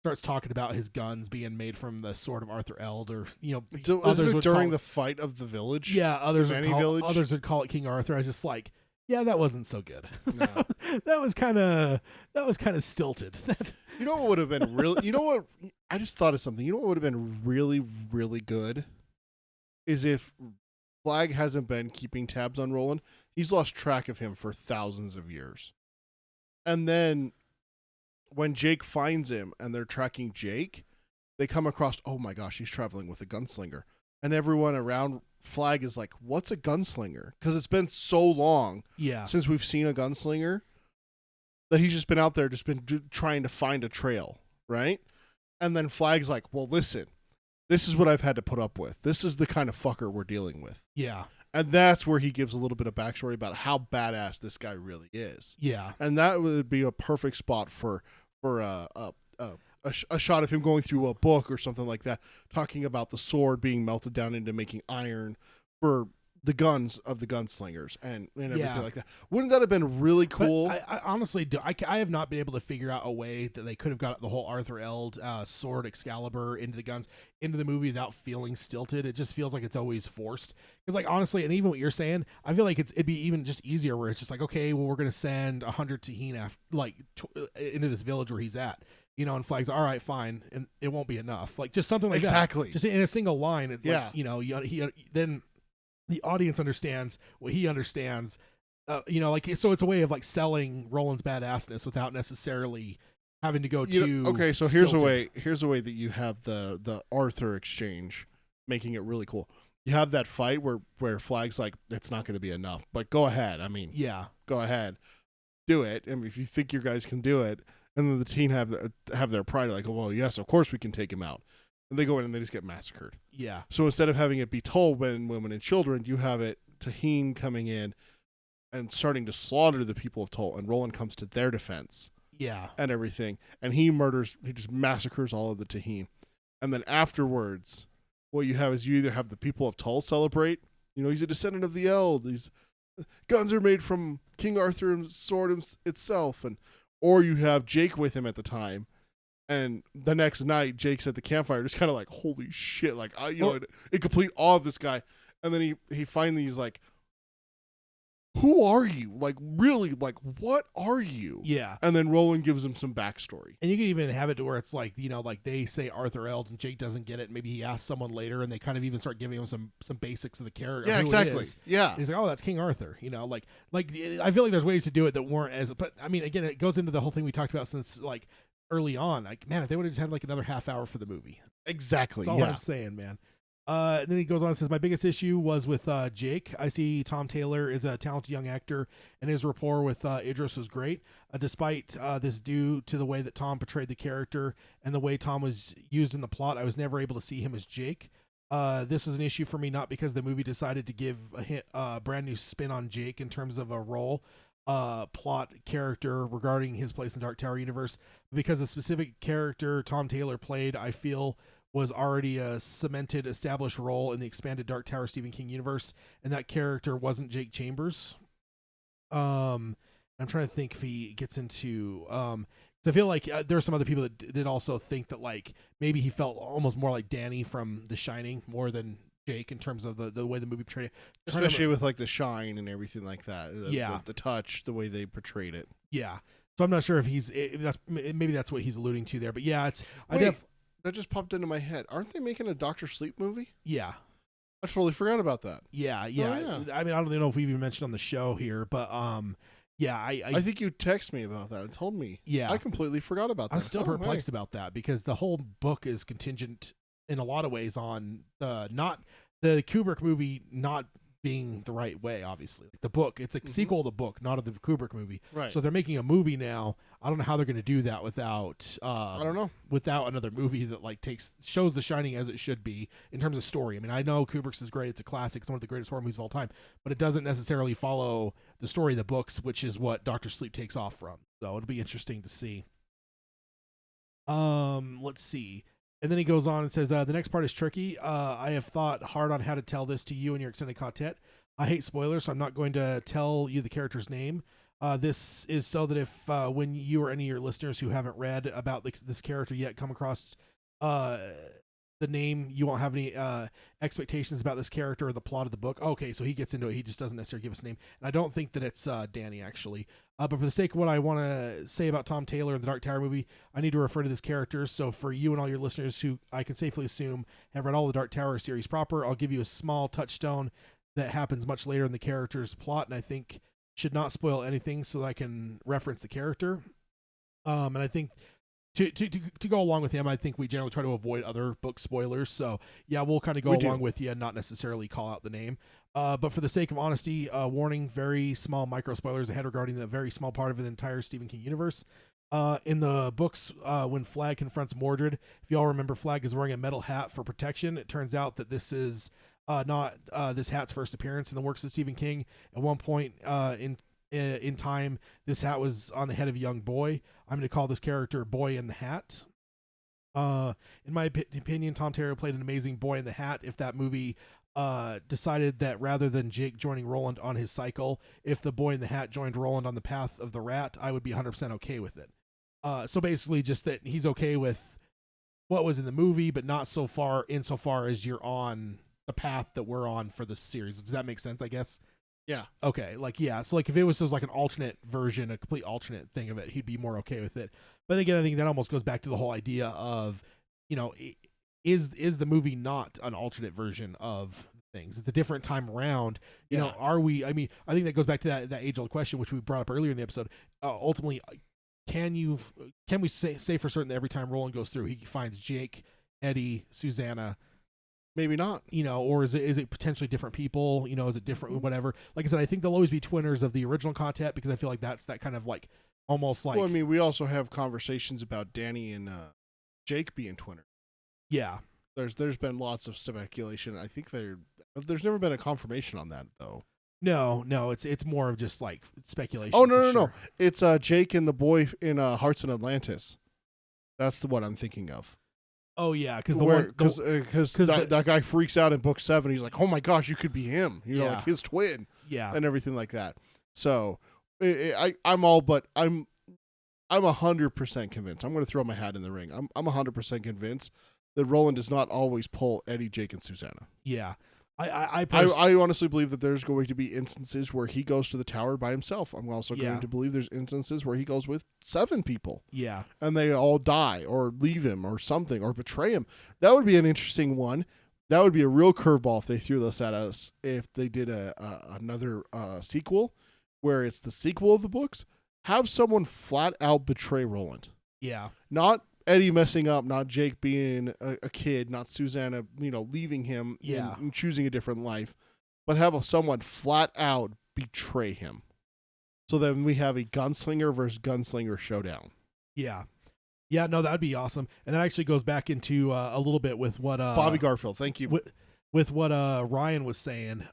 S1: starts talking about his guns being made from the sword of Arthur Eld, or
S2: Wasn't it during the fight of the village?
S1: Yeah, others
S2: village?
S1: would call it King Arthur. I was just like, yeah, that wasn't so good.
S2: No.
S1: that was kind of stilted.
S2: You know what would have been really? You know what? I just thought of something. You know what would have been really, really good is if Flag hasn't been keeping tabs on Roland. He's lost track of him for thousands of years, and then when Jake finds him and they're tracking Jake, they come across, oh my gosh, he's traveling with a gunslinger, and everyone around Flag is like, what's a gunslinger? Because it's been so long since we've seen a gunslinger that he's just been out there, trying to find a trail, right? And then Flag's like, well, listen, this is what I've had to put up with. This is the kind of fucker we're dealing with.
S1: Yeah.
S2: And that's where he gives a little bit of backstory about how badass this guy really is.
S1: Yeah.
S2: And that would be a perfect spot for a shot of him going through a book or something like that, talking about the sword being melted down into making iron for the guns of the gunslingers and everything like that. Wouldn't that have been really cool?
S1: But I honestly do. I have not been able to figure out a way that they could have got the whole Arthur Eld sword Excalibur into the movie without feeling stilted. It just feels like it's always forced. Because like honestly, and even what you're saying, I feel like it'd be even just easier where it's just like, okay, well, we're gonna send 100 Taheen into this village where he's at. And Flag's all right, fine, and it won't be enough. Like just something like that.
S2: Exactly.
S1: Just in a single line.
S2: Yeah.
S1: Then the audience understands what he understands. So it's a way of like selling Roland's badassness without necessarily having to go
S2: okay, so here's a way that you have the Arthur exchange, making it really cool. You have that fight where Flag's like, it's not going to be enough, but go ahead. I mean, go ahead, do it. I mean, if you think your guys can do it, and then the team have their pride, like, oh, well, yes, of course we can take him out. And they go in and they just get massacred. Yeah. So instead of having it be told men, women, and children, you have it Taheen coming in and starting to slaughter the people of Tol, and Roland comes to their defense. Yeah. And everything. And he just massacres all of the Taheen. And then afterwards, what you have is you either have the people of Tol celebrate, he's a descendant of the Eld, guns are made from King Arthur's sword itself, or you have Jake with him at the time. And the next night, Jake's at the campfire, just kind of like, holy shit, like, in complete awe of this guy. And then he finally is like, who are you? Like, really, like, what are you? Yeah. And then Roland gives him some backstory.
S1: And you can even have it to where it's like, like they say Arthur Eld and Jake doesn't get it. And maybe he asks someone later and they kind of even start giving him some basics of the character.
S2: Yeah, exactly.
S1: Yeah. And he's like, oh, that's King Arthur. Like I feel like there's ways to do it that weren't but I mean, again, it goes into the whole thing we talked about since like early on. Like, man, if they would have just had like another half hour for the movie.
S2: Exactly.
S1: That's all I'm saying, man. And then he goes on and says, my biggest issue was with Jake. I see Tom Taylor is a talented young actor, and his rapport with Idris was great. Despite this due to the way that Tom portrayed the character and the way Tom was used in the plot, I was never able to see him as Jake. This is an issue for me, not because the movie decided to give a brand new spin on Jake in terms of a role, plot, character regarding his place in the Dark Tower universe, but because the specific character Tom Taylor played, I feel, was already a cemented, established role in the expanded Dark Tower Stephen King universe, and that character wasn't Jake Chambers. I'm trying to think if he gets into I feel like there are some other people that did also think that like maybe he felt almost more like Danny from The Shining more than Jake in terms of the way the movie portrayed it,
S2: especially with like the shine and everything like that. The touch, the way they portrayed it.
S1: Yeah. So I'm not sure if that's what he's alluding to there, but yeah,
S2: that just popped into my head. Aren't they making a Dr. Sleep movie?
S1: Yeah.
S2: I totally forgot about that.
S1: Yeah. Oh, yeah. I mean, I don't even know if we even mentioned on the show here, but yeah, I
S2: think you texted me about that and told me.
S1: Yeah.
S2: I completely forgot about that.
S1: I'm still perplexed about that because the whole book is contingent in a lot of ways on not the Kubrick movie not being the right way. Obviously, like the book, it's a sequel to the book, not of the Kubrick movie.
S2: Right.
S1: So if they're making a movie now. I don't know how they're going to do that without.
S2: I don't know.
S1: Without another movie that like shows The Shining as it should be in terms of story. I mean, I know Kubrick's is great; it's a classic, it's one of the greatest horror movies of all time, but it doesn't necessarily follow the story of the books, which is what Doctor Sleep takes off from. So it'll be interesting to see. Let's see. And then he goes on and says, the next part is tricky. I have thought hard on how to tell this to you and your extended content. I hate spoilers, so I'm not going to tell you the character's name. This is so that if when you or any of your listeners who haven't read about this character yet come across the name, you won't have any expectations about this character or the plot of the book. Okay, so he gets into it. He just doesn't necessarily give us a name. And I don't think that it's Danny, actually. But for the sake of what I want to say about Tom Taylor in the Dark Tower movie, I need to refer to this character. So for you and all your listeners who I can safely assume have read all the Dark Tower series proper, I'll give you a small touchstone that happens much later in the character's plot, and I think should not spoil anything so that I can reference the character. And I think to go along with him, I think we generally try to avoid other book spoilers. So yeah, we'll kind of go along with you and not necessarily call out the name. But for the sake of honesty, warning, very small micro spoilers ahead regarding the very small part of the entire Stephen King universe. In the books, when Flag confronts Mordred, if you all remember, Flag is wearing a metal hat for protection. It turns out that this is not this hat's first appearance in the works of Stephen King. At one point in time, this hat was on the head of a young boy. I'm going to call this character Boy in the Hat. In my opinion, Tom Taylor played an amazing Boy in the Hat. If that movie decided that rather than Jake joining Roland on his cycle, if the Boy in the Hat joined Roland on the path of the rat, I would be 100% okay with it. So basically just that he's okay with what was in the movie, but not so far insofar as you're on the path that we're on for the series. Does that make sense, I guess?
S2: Yeah.
S1: Okay. Like, yeah. So like if it was just like an alternate version, a complete alternate thing of it, he'd be more okay with it. But again, I think that almost goes back to the whole idea of, is the movie not an alternate version of things? It's a different time around. You know, are we, I mean, I think that goes back to that age old question, which we brought up earlier in the episode. Ultimately, can we say for certain that every time Roland goes through, he finds Jake, Eddie, Susanna?
S2: Maybe not.
S1: Or is it potentially different people? Is it different, whatever? Like I said, I think they'll always be twinners of the original content because I feel like that's that kind of like almost like.
S2: Well, I mean, we also have conversations about Danny and Jake being twinners.
S1: Yeah.
S2: There's been lots of speculation. I think there's never been a confirmation on that though.
S1: No, it's more of just like speculation.
S2: Oh no. It's Jake and the boy in Hearts in Atlantis. That's the one I'm thinking of.
S1: Oh yeah, because
S2: that guy freaks out in book 7. He's like, "Oh my gosh, you could be him!" Like his twin, and everything like that. So I'm 100% convinced. I'm going to throw my hat in the ring. I'm 100% convinced that Roland does not always pull Eddie, Jake, and Susanna.
S1: Yeah.
S2: I honestly believe that there's going to be instances where he goes to the tower by himself. I'm also going to believe there's instances where he goes with 7 people.
S1: Yeah. And
S2: they all die or leave him or something or betray him. That would be an interesting one. That would be a real curveball if they threw this at us. If they did another sequel where it's the sequel of the books, have someone flat out betray Roland.
S1: Yeah.
S2: Not Eddie messing up, not Jake being a kid, not Susanna, leaving him and choosing a different life, but have someone flat out betray him. So then we have a gunslinger versus gunslinger showdown.
S1: Yeah. Yeah, no, that'd be awesome. And that actually goes back into a little bit with what
S2: Bobby Garfield, thank you.
S1: With what Ryan was saying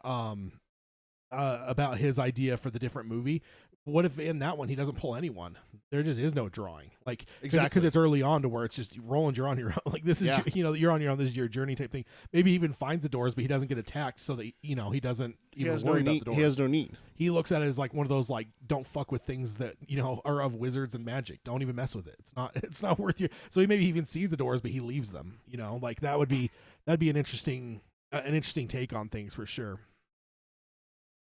S1: about his idea for the different movie. What if in that one he doesn't pull anyone? There just is no drawing, like exactly because it's early on to where it's just Roland, you're on your own. Like this is you're on your own. This is your journey type thing. Maybe he even finds the doors, but he doesn't get attacked, so that he doesn't even worry about the doors.
S2: He has no need.
S1: He looks at it as like one of those like don't fuck with things that are of wizards and magic. Don't even mess with it. It's not worth your. So he maybe even sees the doors, but he leaves them. Like that'd be an interesting take on things for sure.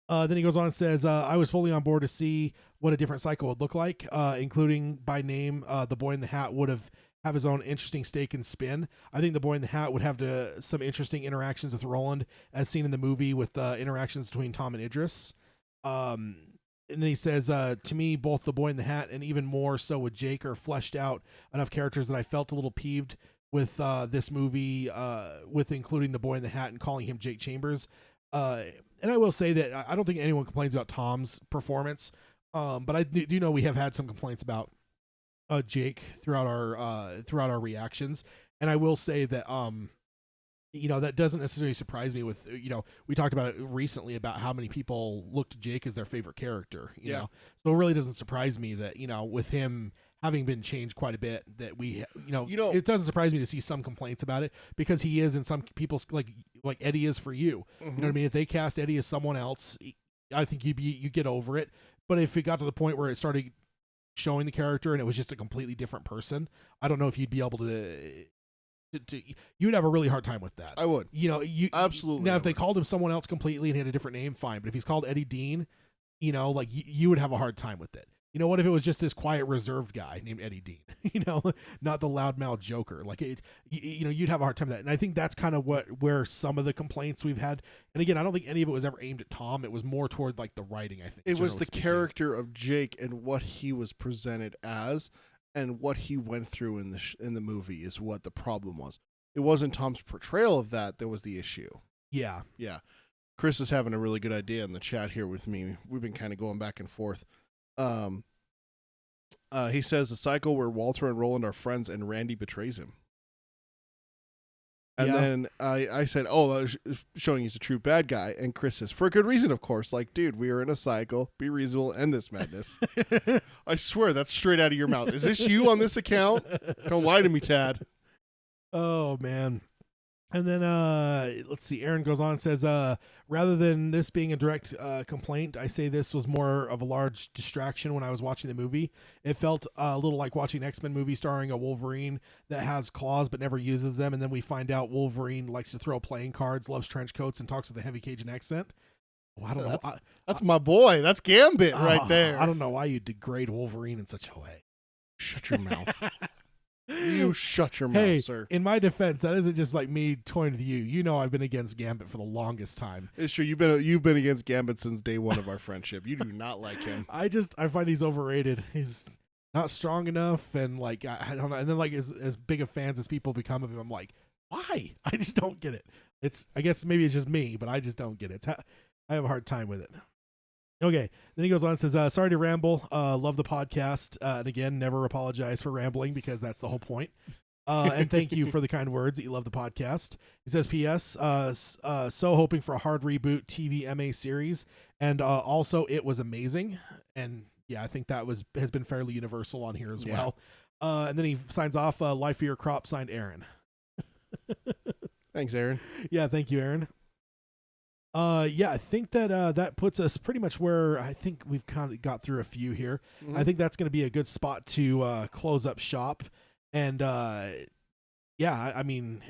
S1: Then he goes on and says, I was fully on board to see what a different cycle would look like, including by name. The Boy in the Hat would have his own interesting stake and spin. I think the Boy in the Hat would have some interesting interactions with Roland, as seen in the movie with interactions between Tom and Idris. And then he says, to me, both the Boy in the Hat and even more so with Jake are fleshed out enough characters that I felt a little peeved with this movie, with including the Boy in the Hat and calling him Jake Chambers. And I will say that I don't think anyone complains about Tom's performance, but I do know we have had some complaints about Jake throughout our reactions, and I will say that that doesn't necessarily surprise me. With we talked about it recently about how many people look to Jake as their favorite character. You know, so it really doesn't surprise me that with him having been changed quite a bit, that it doesn't surprise me to see some complaints about it, because he is in some people's like Eddie is for you. You know what I mean? If they cast Eddie as someone else, I think you get over it. But if it got to the point where it started showing the character and it was just a completely different person, I don't know if you'd be able to you'd have a really hard time with that.
S2: I would.
S1: You
S2: absolutely.
S1: Now, if they called him someone else completely and had a different name, fine. But if he's called Eddie Dean, you would have a hard time with it. What if it was just this quiet, reserved guy named Eddie Dean? Not the loudmouth Joker. Like you'd have a hard time with that. And I think that's kind of where some of the complaints we've had. And again, I don't think any of it was ever aimed at Tom. It was more toward like the writing. I think
S2: it was the character of Jake and what he was presented as, and what he went through in the movie is what the problem was. It wasn't Tom's portrayal of that was the issue.
S1: Yeah.
S2: Yeah. Chris is having a really good idea in the chat here with me. We've been kind of going back and forth. He says a cycle where Walter and Roland are friends and Randy betrays him. And then I said, showing he's a true bad guy. And Chris says, for a good reason, of course. Like, dude, we are in a cycle. Be reasonable. End this madness. I swear, that's straight out of your mouth. Is this you on this account? Don't lie to me, Tad.
S1: Oh, man. And then, let's see, Aaron goes on and says, rather than this being a direct complaint, I say this was more of a large distraction when I was watching the movie. It felt a little like watching an X-Men movie starring a Wolverine that has claws but never uses them, and then we find out Wolverine likes to throw playing cards, loves trench coats, and talks with a heavy Cajun accent. Oh, I don't know.
S2: That's my boy. That's Gambit right there.
S1: I don't know why you degrade Wolverine in such a way.
S2: Shut your mouth. You shut your mouth, sir.
S1: In my defense, that isn't just like me toying with you. I've been against Gambit for the longest time.
S2: It's true. You've been against Gambit since day one of our friendship. You do not like him.
S1: I find he's overrated. He's not strong enough, and like I don't know. And then like as big of fans as people become of him, I'm like, why? I just don't get it. I guess maybe it's just me, but I just don't get it. I have a hard time with it. Okay, then he goes on and says, sorry to ramble, love the podcast, and again, never apologize for rambling, because that's the whole point, and thank you for the kind words that you love the podcast. He says, P.S., so hoping for a hard reboot TV MA series, and also it was amazing, and yeah, I think that has been fairly universal on here as well, and then he signs off, Life for Your Crop, signed Aaron.
S2: Thanks, Aaron.
S1: Yeah, thank you, Aaron. I think that puts us pretty much where I think we've kind of got through a few here. Mm-hmm. I think that's going to be a good spot to close up shop. And I mean,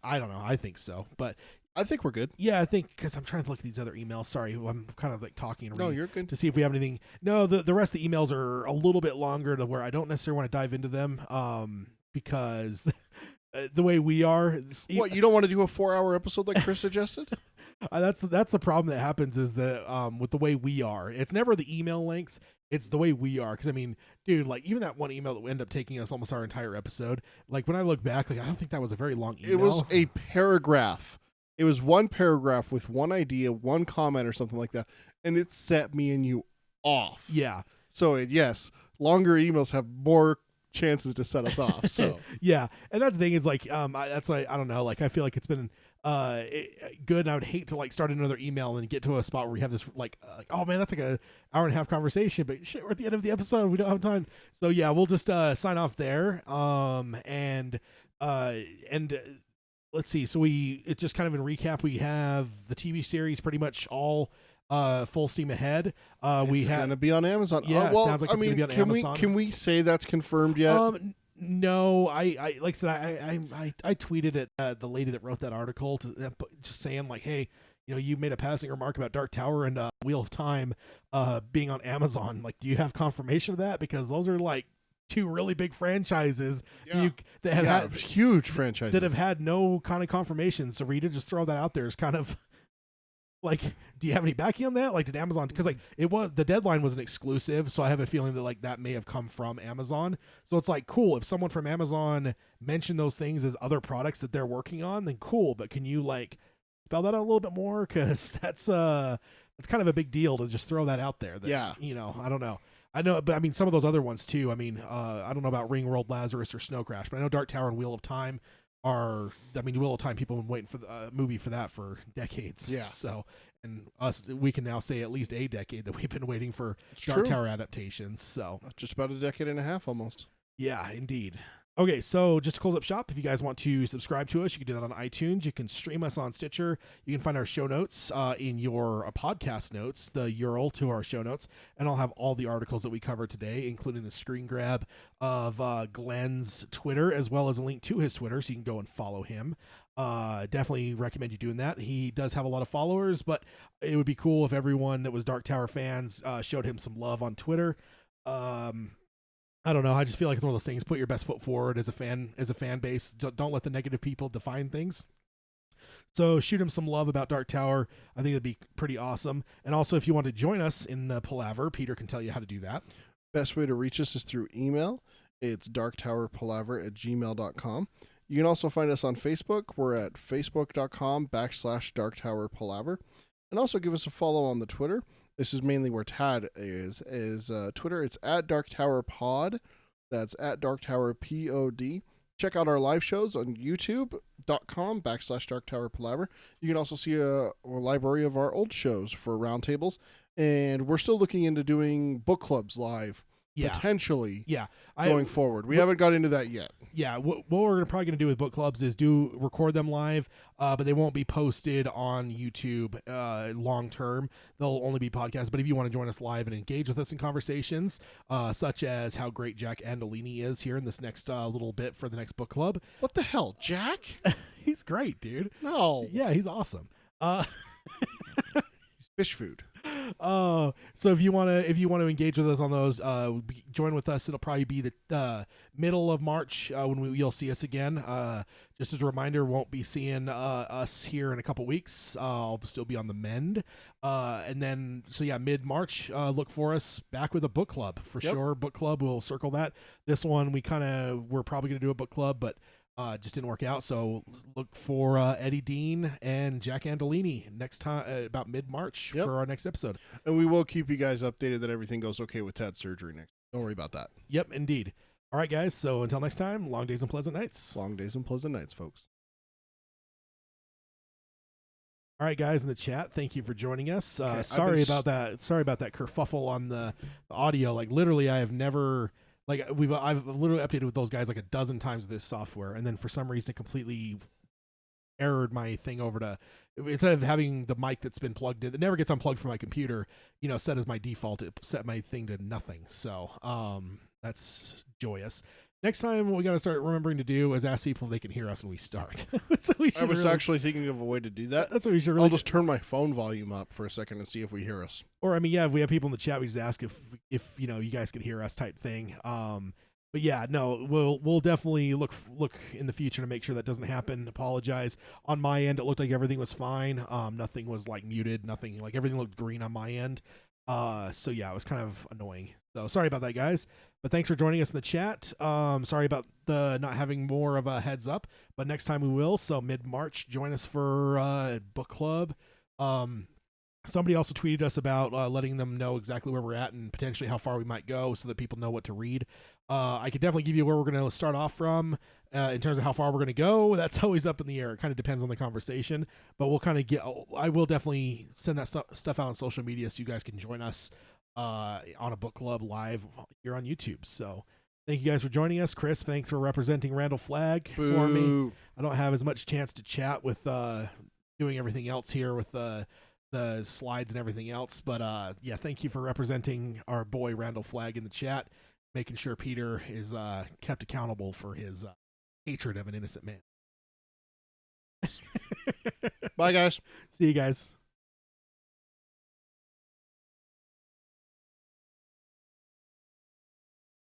S1: I don't know. I think so, but
S2: I think we're good.
S1: Yeah, I think, because I'm trying to look at these other emails. Sorry, I'm kind of like talking.
S2: No, you're good.
S1: To see if we have anything. No, the rest of the emails are a little bit longer to where I don't necessarily want to dive into them. Because the way we are.
S2: What, you don't want to do a 4-hour episode like Chris suggested?
S1: That's the problem that happens is that with the way we are, it's never the email lengths, it's the way we are. Because I mean, dude, like even that one email that would end up taking us almost our entire episode, like when I look back, like I don't think that was a very long email.
S2: It was a paragraph. It was one paragraph with one idea, one comment or something like that, and it set me and you off.
S1: Yeah.
S2: So yes, longer emails have more chances to set us off. So
S1: yeah, and that's the thing is like that's like I don't know, like I feel like it's been good, and I would hate to like start another email and get to a spot where we have this like oh man, that's like an hour and a half conversation, but shit, we're at the end of the episode, we don't have time. So yeah, we'll just sign off there. And let's see, so it's just kind of in recap, we have the TV series pretty much all full steam ahead. It's
S2: gonna be on Amazon.
S1: Yeah, sounds like it's gonna be on Amazon.
S2: Can we say that's confirmed yet?
S1: No, I like I said, I tweeted at the lady that wrote that article just saying like, hey, you made a passing remark about Dark Tower and Wheel of Time being on Amazon. Like, do you have confirmation of that? Because those are like two really big franchises that have had
S2: huge franchises
S1: that have had no kind of confirmation. So for you to just throw that out there is kind of like, do you have any backing on that? Like, did Amazon, because like the deadline was an exclusive, so I have a feeling that like that may have come from Amazon. So it's like, cool, if someone from Amazon mentioned those things as other products that they're working on, then cool. But can you like spell that out a little bit more? Because that's kind of a big deal to just throw that out there. That,
S2: Yeah.
S1: I don't know. I know, but I mean, some of those other ones too. I mean, I don't know about Ringworld Lazarus or Snow Crash, but I know Dark Tower and Wheel of Time are. I mean, Wheel of Time, people have been waiting for the movie for that for decades.
S2: Yeah.
S1: So, and we can now say at least a decade that we've been waiting for
S2: It's
S1: Dark
S2: true.
S1: Tower adaptations. So,
S2: Just about a decade and a half almost.
S1: yeah, indeed. Okay, so just to close up shop, if you guys want to subscribe to us, you can do that on iTunes. You can stream us on Stitcher. You can find our show notes in your podcast notes, the URL to our show notes, and I'll have all the articles that we covered today, including the screen grab of Glenn's Twitter, as well as a link to his Twitter, so you can go and follow him. Definitely recommend you doing that. He does have a lot of followers, but it would be cool if everyone that was Dark Tower fans showed him some love on Twitter. I don't know. I just feel like it's one of those things. Put your best foot forward as a fan base. Don't let the negative people define things. So shoot him some love about Dark Tower. I think it'd be pretty awesome. And also, if you want to join us in the palaver, Peter can tell you how to do that.
S2: Best way to reach us is through email. It's darktowerpalaver@gmail.com. You can also find us on Facebook. We're at facebook.com/darktowerpalaver. And also give us a follow on the Twitter. This is mainly where Tad is Twitter. It's at DarkTowerPod. That's at DarkTowerPod. Check out our live shows on youtube.com/DarkTowerPalaver. You can also see a library of our old shows for roundtables. And we're still looking into doing book clubs live.
S1: Yeah.
S2: Potentially.
S1: Yeah.
S2: Going forward. We haven't got into that yet.
S1: Yeah, what we're probably going to do with book clubs is record them live, but they won't be posted on YouTube long term. They'll only be podcasts. But if you want to join us live and engage with us in conversations, such as how great Jack Andolini is here in this next little bit for the next book club.
S2: What the hell, Jack?
S1: He's great, dude.
S2: No.
S1: Yeah, he's awesome.
S2: He's fish food.
S1: So if you want to engage with us on those, join with us. It'll probably be the middle of March when you'll see us again. Just as a reminder, won't be seeing us here in a couple weeks. I'll still be on the mend, and then mid-March, look for us back with a book club for sure. Book club, we'll circle that. This one we're probably gonna do a book club, but just didn't work out. So look for Eddie Dean and Jack Andolini next time, about mid-March for our next episode.
S2: And we will keep you guys updated that everything goes okay with Tad's surgery next. Don't worry about that.
S1: Yep, indeed. All right, guys. So until next time, long days and pleasant nights.
S2: Long days and pleasant nights, folks.
S1: All right, guys in the chat, thank you for joining us.
S2: Okay,
S1: sorry about that kerfuffle on the audio. Like literally, I have never. Like I've literally updated with those guys like a dozen times with this software, and then for some reason it completely errored my thing over to, instead of having the mic that's been plugged in, it never gets unplugged from my computer, set as my default, it set my thing to nothing. So that's joyous. Next time, what we got to start remembering to do is ask people if they can hear us when we start. So
S2: I was actually thinking of a way to do that.
S1: That's what we should really
S2: I'll just turn my phone volume up for a second and see if we hear us.
S1: Or, I mean, yeah, if we have people in the chat, we just ask if you guys could hear us type thing. But yeah, no, we'll definitely look in the future to make sure that doesn't happen. Apologize. On my end, it looked like everything was fine. Nothing was like muted. Nothing, like everything looked green on my end. So yeah, it was kind of annoying. So sorry about that, guys. But thanks for joining us in the chat. Sorry about the not having more of a heads up, but next time we will. So mid-March, join us for book club. Somebody also tweeted us about letting them know exactly where we're at and potentially how far we might go so that people know what to read. I could definitely give you where we're going to start off from in terms of how far we're going to go. That's always up in the air. It kind of depends on the conversation, but we'll kind of I will definitely send that stuff out on social media so you guys can join us on a book club live here on YouTube. So thank you guys for joining us. Chris, thanks for representing Randall Flagg for me. I don't have as much chance to chat with doing everything else here with the slides and everything else, but yeah, thank you for representing our boy Randall Flagg in the chat, making sure Peter is kept accountable for his hatred of an innocent man.
S2: Bye, guys.
S1: See you guys.